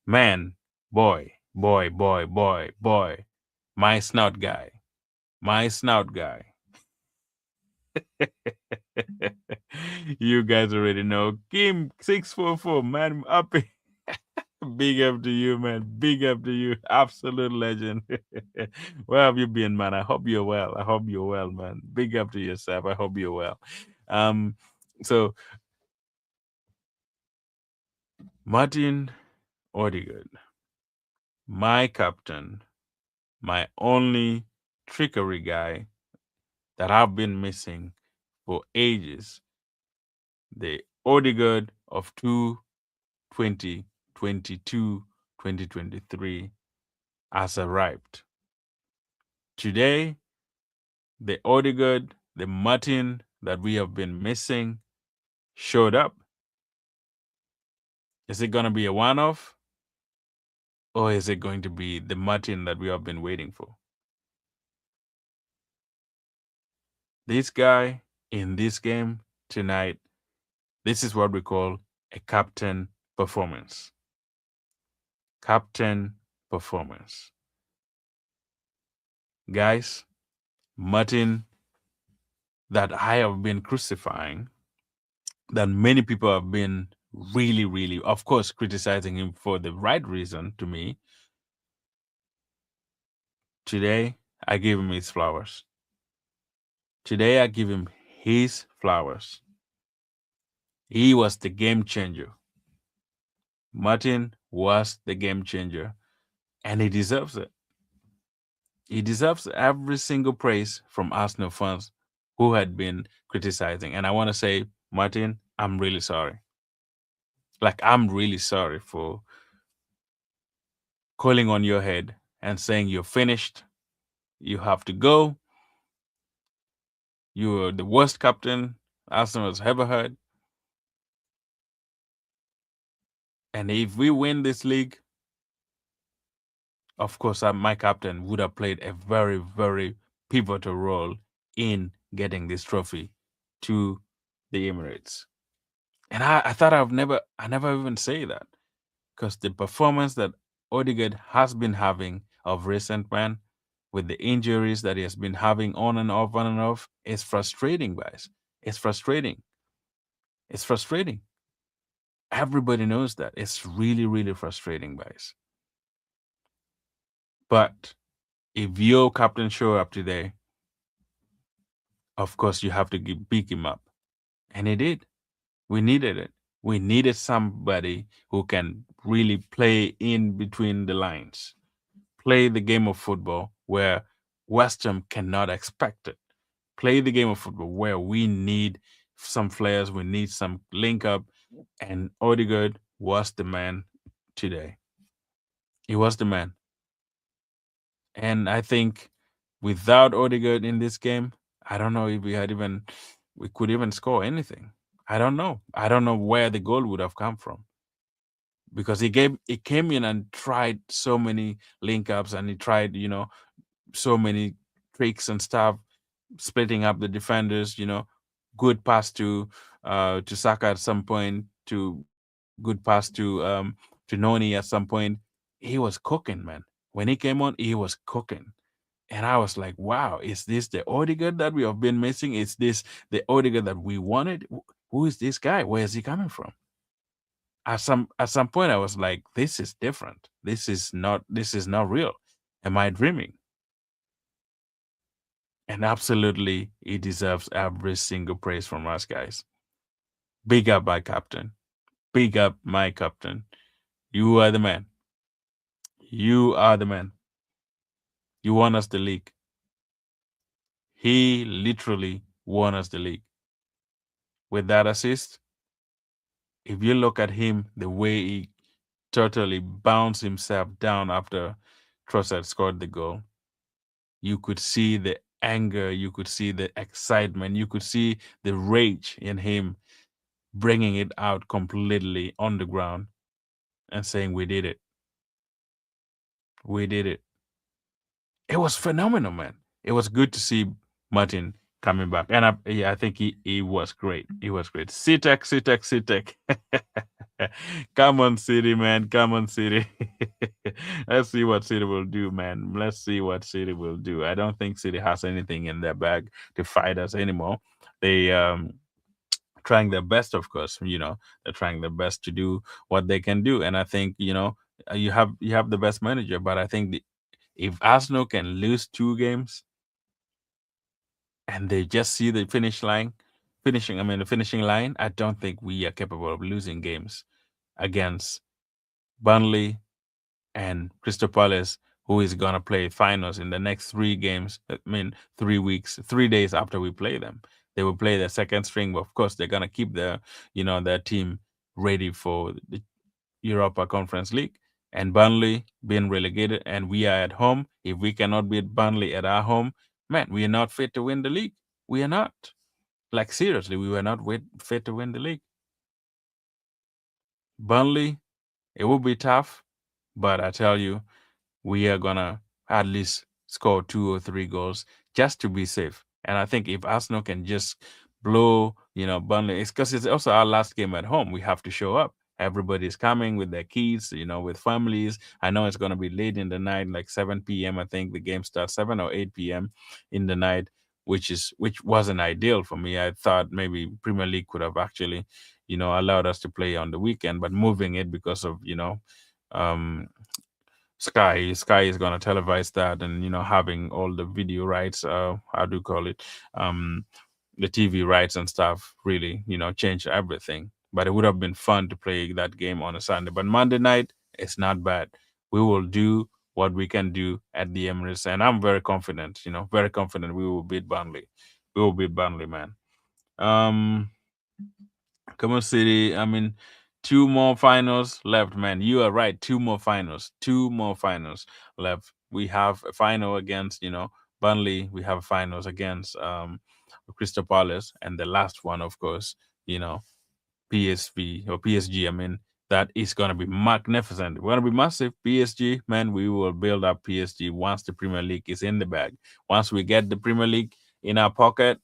Man, boy, boy, boy, boy, boy, my snout guy, my snout guy. You guys already know. Kim 644, man, up. Big up to you, man. Big up to you. Absolute legend. Where have you been, man? I hope you're well. I hope you're well, man. Big up to yourself. I hope you're well. So Martin Odegaard, my captain, my only trickery guy that I've been missing for ages. The Odegaard of 2022, 2023 has arrived. Today, the Odegaard, the Martin that we have been missing showed up. Is it going to be a one-off? Or is it going to be the Martin that we have been waiting for? This guy in this game tonight, this is what we call a captain performance. Captain performance. Guys, Martin that I have been crucifying, that many people have been really, really, of course, criticizing him for the right reason to me. Today, I give him his flowers. Today, I give him his flowers. He was the game changer. Martin was the game changer, and he deserves it. He deserves every single praise from Arsenal fans who had been criticizing. And I want to say, Martin, I'm really sorry. Like, I'm really sorry for calling on your head and saying you're finished, you have to go, you're the worst captain Arsenal has ever had. And if we win this league, of course, my captain would have played a very, very pivotal role in getting this trophy to the Emirates. And I thought I never even say that, because the performance that Odegaard has been having of recent, man, with the injuries that he has been having on and off, is frustrating, guys. It's frustrating. It's frustrating. Everybody knows that. It's really, really frustrating, guys. But if your captain show up today, of course you have to pick him up. And he did. We needed it. We needed somebody who can really play in between the lines, play the game of football where West Ham cannot expect it. Play the game of football where we need some flares, we need some link up, and Odegaard was the man today. He was the man. And I think without Odegaard in this game, I don't know if we could even score anything. I don't know. I don't know where the goal would have come from because he came in and tried so many link ups and he tried, so many tricks and stuff, splitting up the defenders, good pass to Saka at some point, to good pass to Noni at some point. He was cooking, man. When he came on, he was cooking. And I was like, wow, is this the Odegaard that we have been missing? Is this the Odegaard that we wanted? Who is this guy? Where is he coming from? At some point I was like, this is different. This is not real. Am I dreaming? And absolutely he deserves every single praise from us guys. Big up my captain. Big up my captain. You are the man. You are the man. You won us the league. He literally won us the league. With that assist, if you look at him, the way he totally bounced himself down after Trossard scored the goal, you could see the anger, you could see the excitement, you could see the rage in him, bringing it out completely on the ground and saying, we did it. We did it. It was phenomenal, man. It was good to see Martin coming back. And I think he was great. He was great. Sitek, Sitek, Sitek. Come on, City, man. Come on, City. Let's see what City will do, man. Let's see what City will do. I don't think City has anything in their bag to fight us anymore. They trying their best, of course. They're trying their best to do what they can do. And I think, you have the best manager, but I think if Arsenal can lose 2 games and they just see the the finishing line, I don't think we are capable of losing games against Burnley and Crystal Palace, who is gonna play finals in the next 3 games. I mean, 3 weeks, 3 days after we play them, they will play their second string. But of course, they're gonna keep their team ready for the Europa Conference League. And Burnley being relegated, and we are at home. If we cannot beat Burnley at our home, man, we are not fit to win the league. We are not. Like seriously, we were not fit to win the league. Burnley, it will be tough, but I tell you, we are gonna at least score 2 or 3 goals just to be safe. And I think if Arsenal can just blow, Burnley, it's because it's also our last game at home. We have to show up. Everybody's coming with their kids, with families. I know it's gonna be late in the night, like 7 p.m. I think the game starts 7 or 8 p.m. in the night, which wasn't ideal for me. I thought maybe Premier League could have actually, allowed us to play on the weekend, but moving it because of um Sky is gonna televise that, and having all the video rights, how do you call it, um the TV rights and stuff, really changed everything. But it would have been fun to play that game on a Sunday. But Monday night, it's not bad. We will do what we can do at the Emirates, and I'm very confident. Very confident we will beat Burnley. We will beat Burnley, man. Um, Come on, City. I mean, 2 more finals left, man. You are right. 2 more finals. 2 more finals left. We have a final against, Burnley. We have finals against Crystal Palace, and the last one, of course, you know, PSV or PSG. I mean, that is gonna be magnificent. We're gonna be massive. PSG, man. We will build up PSG once the Premier League is in the bag. Once we get the Premier League in our pocket,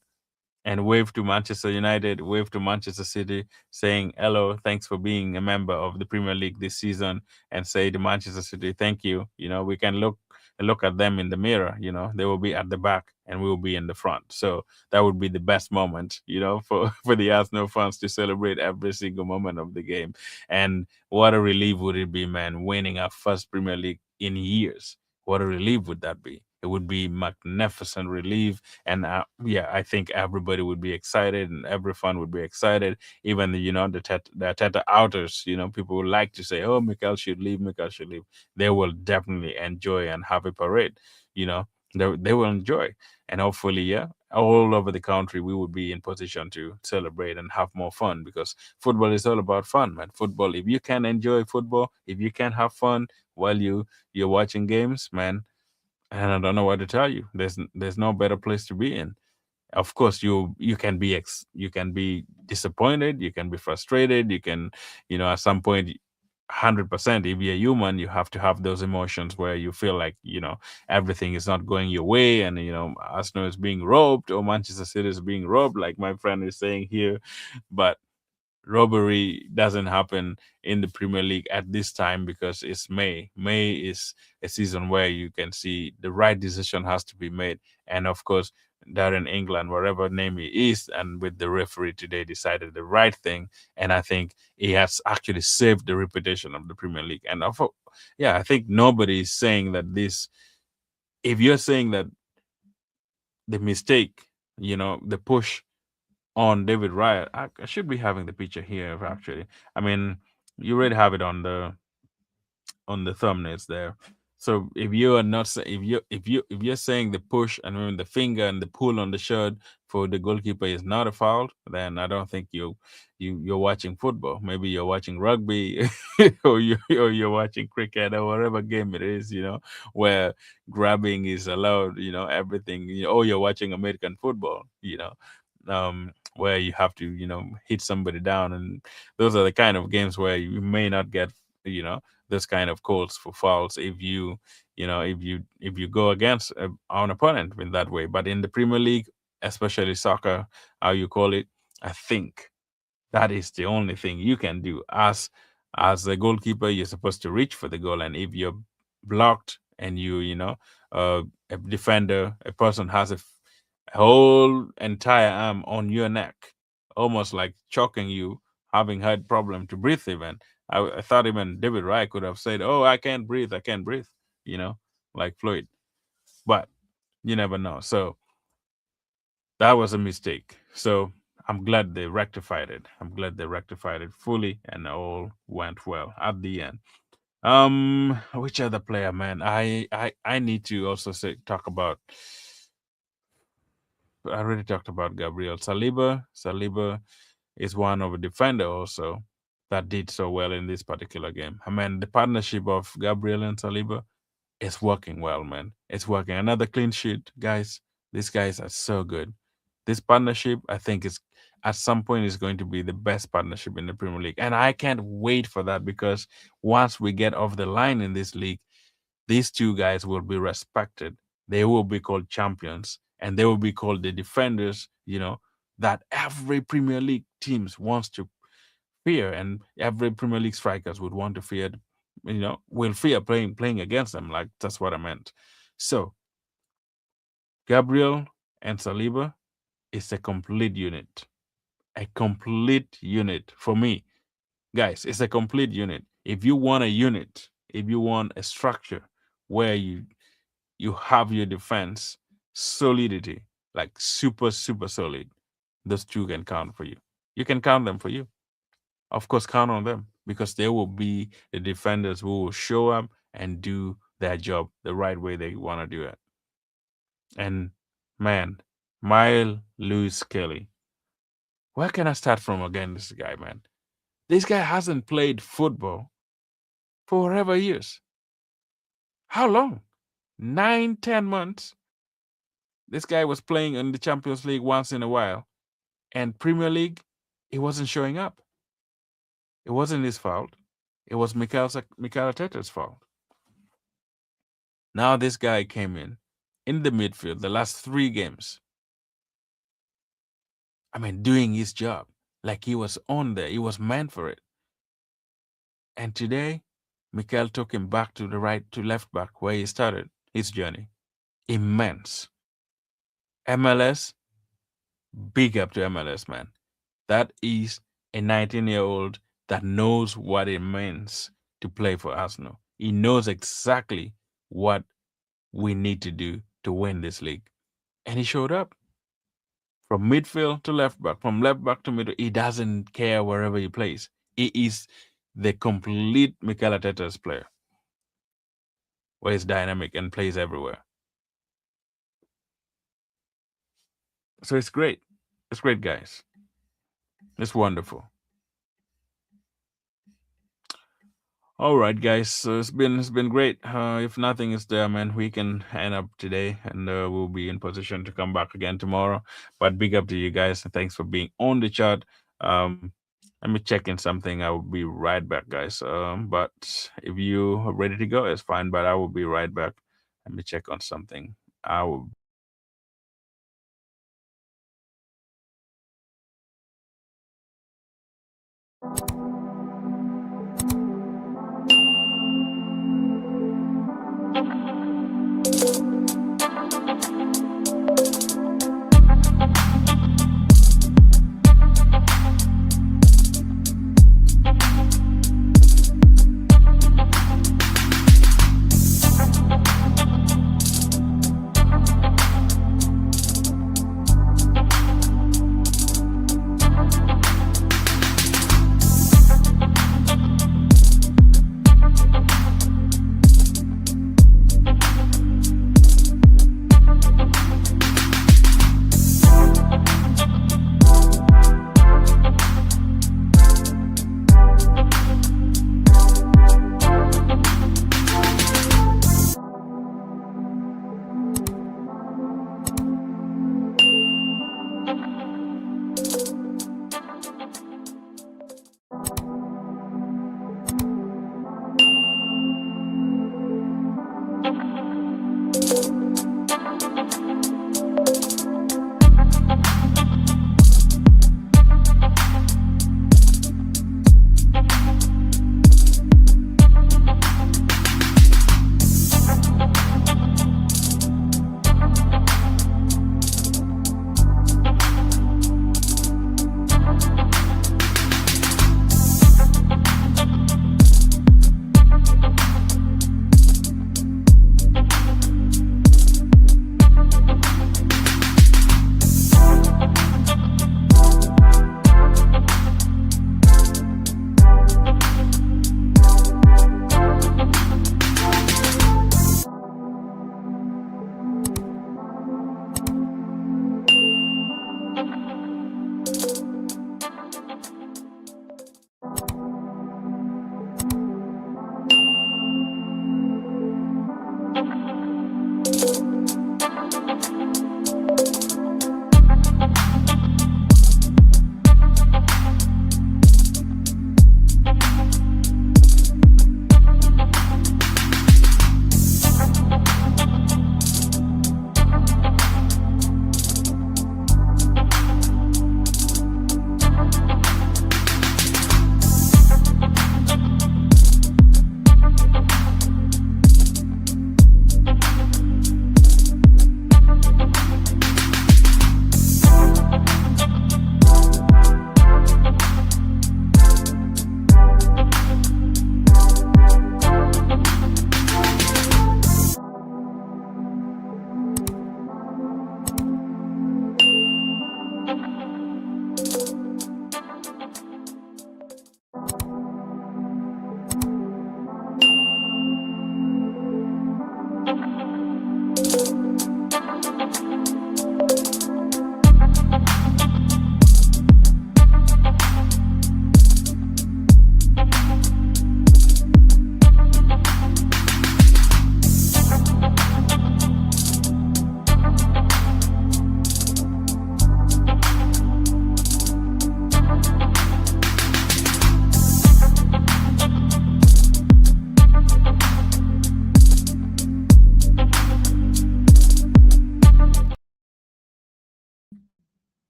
and wave to Manchester United, wave to Manchester City, saying, hello, thanks for being a member of the Premier League this season, and say to Manchester City, thank you. We can look at them in the mirror. They will be at the back and we will be in the front. So that would be the best moment, for for the Arsenal fans to celebrate every single moment of the game. And what a relief would it be, man, winning our first Premier League in years. What a relief would that be? It would be magnificent relief, and yeah, I think everybody would be excited, and every fan would be excited. Even the Teta outers, people would like to say, "Oh, Mikel should leave. Mikel should leave." They will definitely enjoy and have a parade. You know, they will enjoy, and hopefully, yeah, all over the country, we would be in position to celebrate and have more fun because football is all about fun, man. Football. If you can enjoy football, if you can have fun while you're watching games, man, and I don't know what to tell you. There's no better place to be in. Of course, you can be you can be disappointed, you can be frustrated, you can, at some point, 100%. If you're human, you have to have those emotions where you feel like everything is not going your way, and Arsenal is being robbed or Manchester City is being robbed, like my friend is saying here. But robbery doesn't happen in the Premier League at this time because it's May. May is a season where you can see the right decision has to be made. And of course, there in England, wherever name he is, and with the referee today decided the right thing. And I think he has actually saved the reputation of the Premier League. And yeah, I think nobody is saying that this, if you're saying that the mistake, the push on David Raya. I should be having the picture here actually. I mean, you already have it on the thumbnails there. So if you are not if you're saying the push and then the finger and the pull on the shirt for the goalkeeper is not a foul, then I don't think you're watching football. Maybe you're watching rugby or you're watching cricket or whatever game it is, where grabbing is allowed, everything, or you're watching American football, where you have to, hit somebody down, and those are the kind of games where you may not get, those kind of calls for fouls if you go against an opponent in that way. But in the Premier League, especially soccer, how you call it, I think that is the only thing you can do. As a goalkeeper, you're supposed to reach for the goal, and if you're blocked and a defender, a person has a whole entire arm on your neck, almost like choking you, having had problem to breathe even. I thought even David Raya could have said, "Oh, I can't breathe," you know, like Floyd. But you never know. So that was a mistake. So I'm glad they rectified it. I'm glad they rectified it fully, and all went well at the end. Which other player, man? I need to also talk about. I already talked about Gabriel Saliba. Saliba is one of a defender also that did so well in this particular game. I mean, the partnership of Gabriel and Saliba is working well, man. It's working. Another clean sheet, guys. These guys are so good. This partnership, I think, is at some point is going to be the best partnership in the Premier League, and I can't wait for that because once we get off the line in this league, these two guys will be respected. They will be called champions, and they will be called the defenders. That every Premier League teams wants to fear, and every Premier League strikers would want to fear. Will fear playing against them. Like that's what I meant. So Gabriel and Saliba is a complete unit. A complete unit for me, guys. It's a complete unit. If you want a unit, if you want a structure where you have your defense solidity, like super solid, those two can count for you. You can count them for you. Of course, count on them because they will be the defenders who will show up and do their job the right way they want to do it. And man, Mile Lewis Kelly, where can I start from again? This guy, man, this guy hasn't played football for forever years. How long? 9, 10 months. This guy was playing in the Champions League once in a while, and Premier League, he wasn't showing up. It wasn't his fault. It was Mikel Arteta's fault. Now this guy came in the midfield the last 3 games. I mean, doing his job like he was on there. He was meant for it. And today, Mikel took him back to the right to left back where he started his journey. Immense. MLS, big up to MLS, man. That is a 19-year-old that knows what it means to play for Arsenal. He knows exactly what we need to do to win this league. And he showed up from midfield to left back, from left back to middle. He doesn't care wherever he plays. He is the complete Mikel Arteta's player, where he's dynamic and plays everywhere. So it's great. It's great, guys. It's wonderful. All right, guys. So it's been great. If nothing is there, man, we can end up today, and we'll be in position to come back again tomorrow. But big up to you guys, and thanks for being on the chat. Um, Let me check in something. I will be right back, guys. But if you are ready to go, it's fine. But I will be right back. Let me check on something. I will.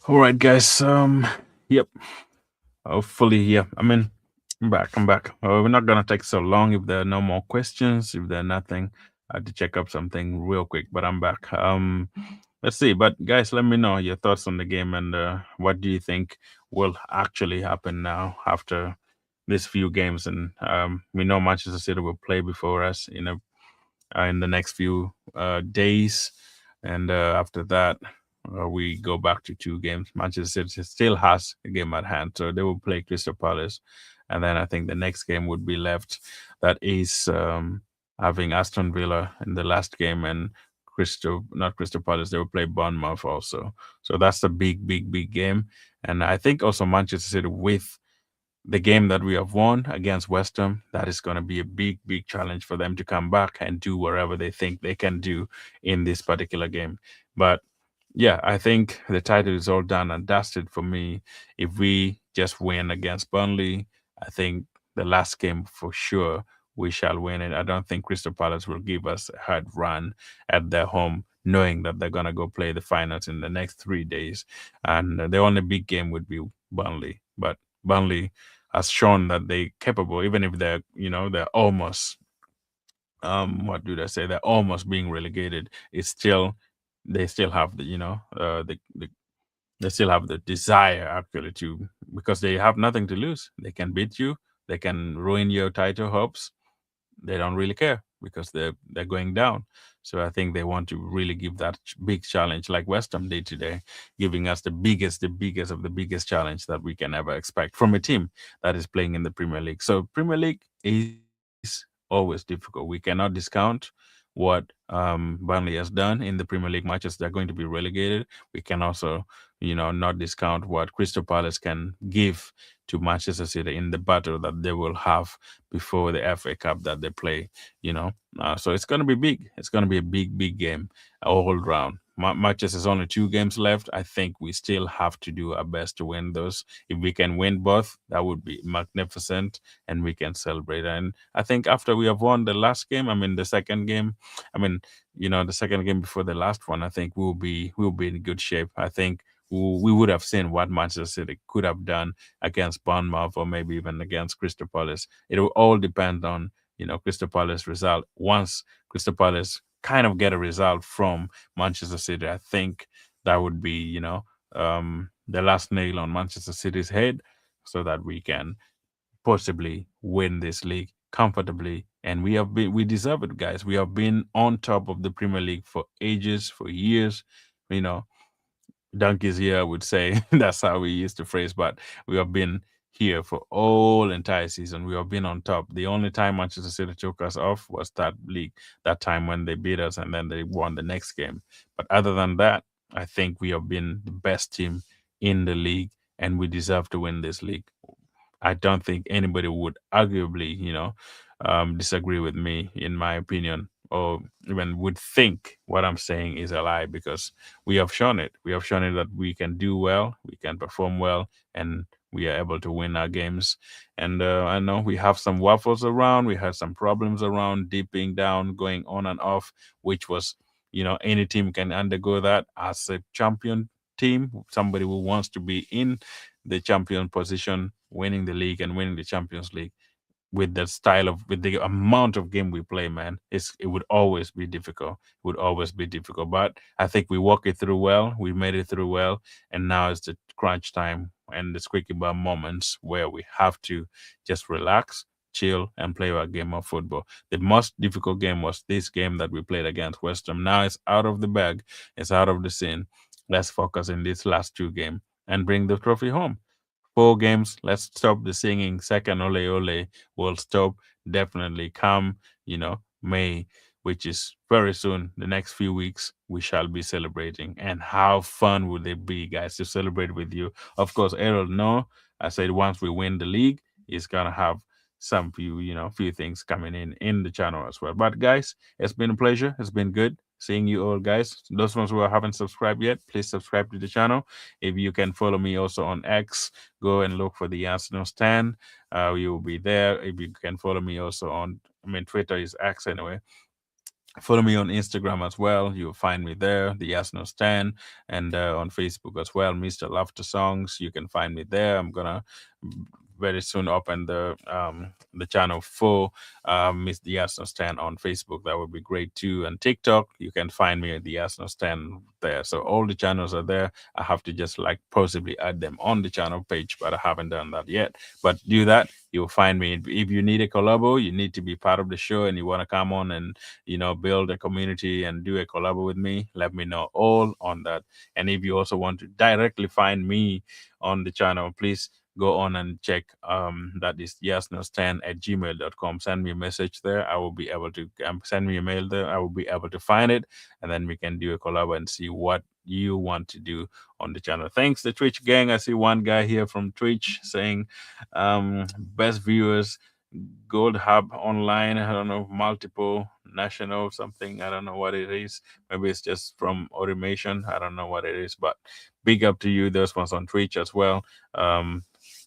All right, guys. Yep. Hopefully, yeah. I'm back. I'm back. We're not gonna take so long if there are no more questions. If there's nothing, I had to check up something real quick, but I'm back. Let's see. But guys, let me know your thoughts on the game and what do you think will actually happen now after these few games. And we know Manchester City will play before us in in the next few days, and after that, we go back to two games. Manchester City still has a game at hand, so they will play Crystal Palace, and then I think the next game would be left. That is having Aston Villa in the last game, and not Crystal Palace. They will play Bournemouth also. So that's a big, big, big game, and I think also Manchester City with the game that we have won against West Ham, that is going to be a big, big challenge for them to come back and do whatever they think they can do in this particular game. But yeah, I think the title is all done and dusted for me. If we just win against Burnley, I think the last game for sure we shall win it. I don't think Crystal Palace will give us a hard run at their home, knowing that they're going to go play the finals in the next 3 days. And the only big game would be Burnley. But Burnley has shown that they're capable, even if they're almost what do they say? They're almost being relegated. It's still they still have they still have the desire actually to because they have nothing to lose. They can beat you. They can ruin your title hopes. They don't really care because they're going down. So I think they want to really give that big challenge like West Ham did today, giving us the biggest of the biggest challenge that we can ever expect from a team that is playing in the Premier League. So Premier League is always difficult. We cannot discount what Burnley has done in the Premier League matches. They're going to be relegated. We can also, not discount what Crystal Palace can give to Manchester City in the battle that they will have before the FA Cup that they play. So it's going to be big. It's going to be a big, big game all round. Matches is only 2 games left. I think we still have to do our best to win those. If we can win both, that would be magnificent, and we can celebrate. And I think after we have won the last game, the second game, I mean, the second game before the last one, I think we'll be in good shape. I think we would have seen what Manchester City could have done against Bournemouth or maybe even against Crystal Palace. It will all depend on Crystal Palace result. Once Crystal Palace kind of get a result from Manchester City, I think that would be the last nail on Manchester City's head, so that we can possibly win this league comfortably. And we deserve it, guys. We have been on top of the Premier League for ages, for years. You know, donkeys here would say that's how we used to phrase, but we have been here for all entire season. We have been on top. The only time Manchester City took us off was that league, that time when they beat us and then they won the next game. But other than that, I think we have been the best team in the league, and we deserve to win this league. I don't think anybody would arguably, disagree with me, in my opinion, or even would think what I'm saying is a lie, because we have shown it. We have shown it that we can do well, we can perform well, and we are able to win our games. And I know we have some waffles around, we had some problems around, dipping down, going on and off, which was, any team can undergo that as a champion team, somebody who wants to be in the champion position, winning the league and winning the Champions League. With the amount of game we play, man, it would always be difficult. It would always be difficult. But I think we walk it through well. We made it through well, and now it's the crunch time and the squeaky bum moments where we have to just relax, chill, and play our game of football. The most difficult game was this game that we played against West Ham. Now it's out of the bag. It's out of the scene. Let's focus in these last 2 games and bring the trophy home. 4 games. Let's stop the singing. Second ole ole will stop. Definitely come, May, which is very soon. The next few weeks, we shall be celebrating. And how fun would it be, guys, to celebrate with you? Of course, Errol, no. I said once we win the league, it's gonna have some few things coming in the channel as well. But guys, it's been a pleasure. It's been good seeing you all, guys. Those ones who haven't subscribed yet, please subscribe to the channel. If you can follow me also on X, go and look for the Arsenal Stand. We will be there. If you can follow me also on, Twitter is X anyway. Follow me on Instagram as well. You'll find me there, the Arsenal Stand, and on Facebook as well, Mr. Laughter Songs. You can find me there. I'm gonna very soon open the channel for Miss the Arsenal Stand on Facebook. That would be great too. And TikTok, you can find me at the Arsenal Stand there. So all the channels are there. I have to just like possibly add them on the channel page, but I haven't done that yet. But do that, you'll find me. If you need a collabo, you need to be part of the show, and you want to come on and build a community and do a collabo with me, let me know all on that. And if you also want to directly find me on the channel, please go on and check that is yasnostan@gmail.com. Send me a message there. I will be able to send me a mail there. I will be able to find it, and then we can do a collab and see what you want to do on the channel. Thanks, the Twitch gang. I see one guy here from Twitch saying best viewers, Gold Hub Online. I don't know, multiple national something. I don't know what it is. Maybe it's just from automation. I don't know what it is, but big up to you. Those ones on Twitch as well.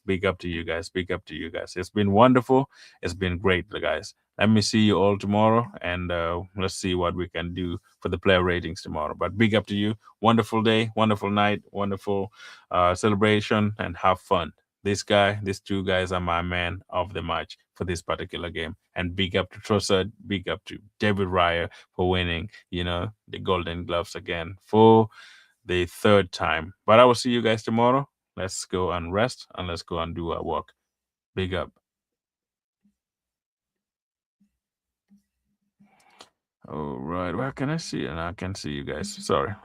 Big up to you guys. Big up to you guys. It's been wonderful. It's been great, guys. Let me see you all tomorrow, and let's see what we can do for the player ratings tomorrow. But big up to you. Wonderful day, wonderful night, wonderful celebration, and have fun. These two guys are my man of the match for this particular game. And big up to Trossard, big up to David Raya for winning, the Golden Gloves again for the third time. But I will see you guys tomorrow. Let's go and rest, and let's go and do our work. Big up. All right. Where can I see? And I can see you guys. Sorry.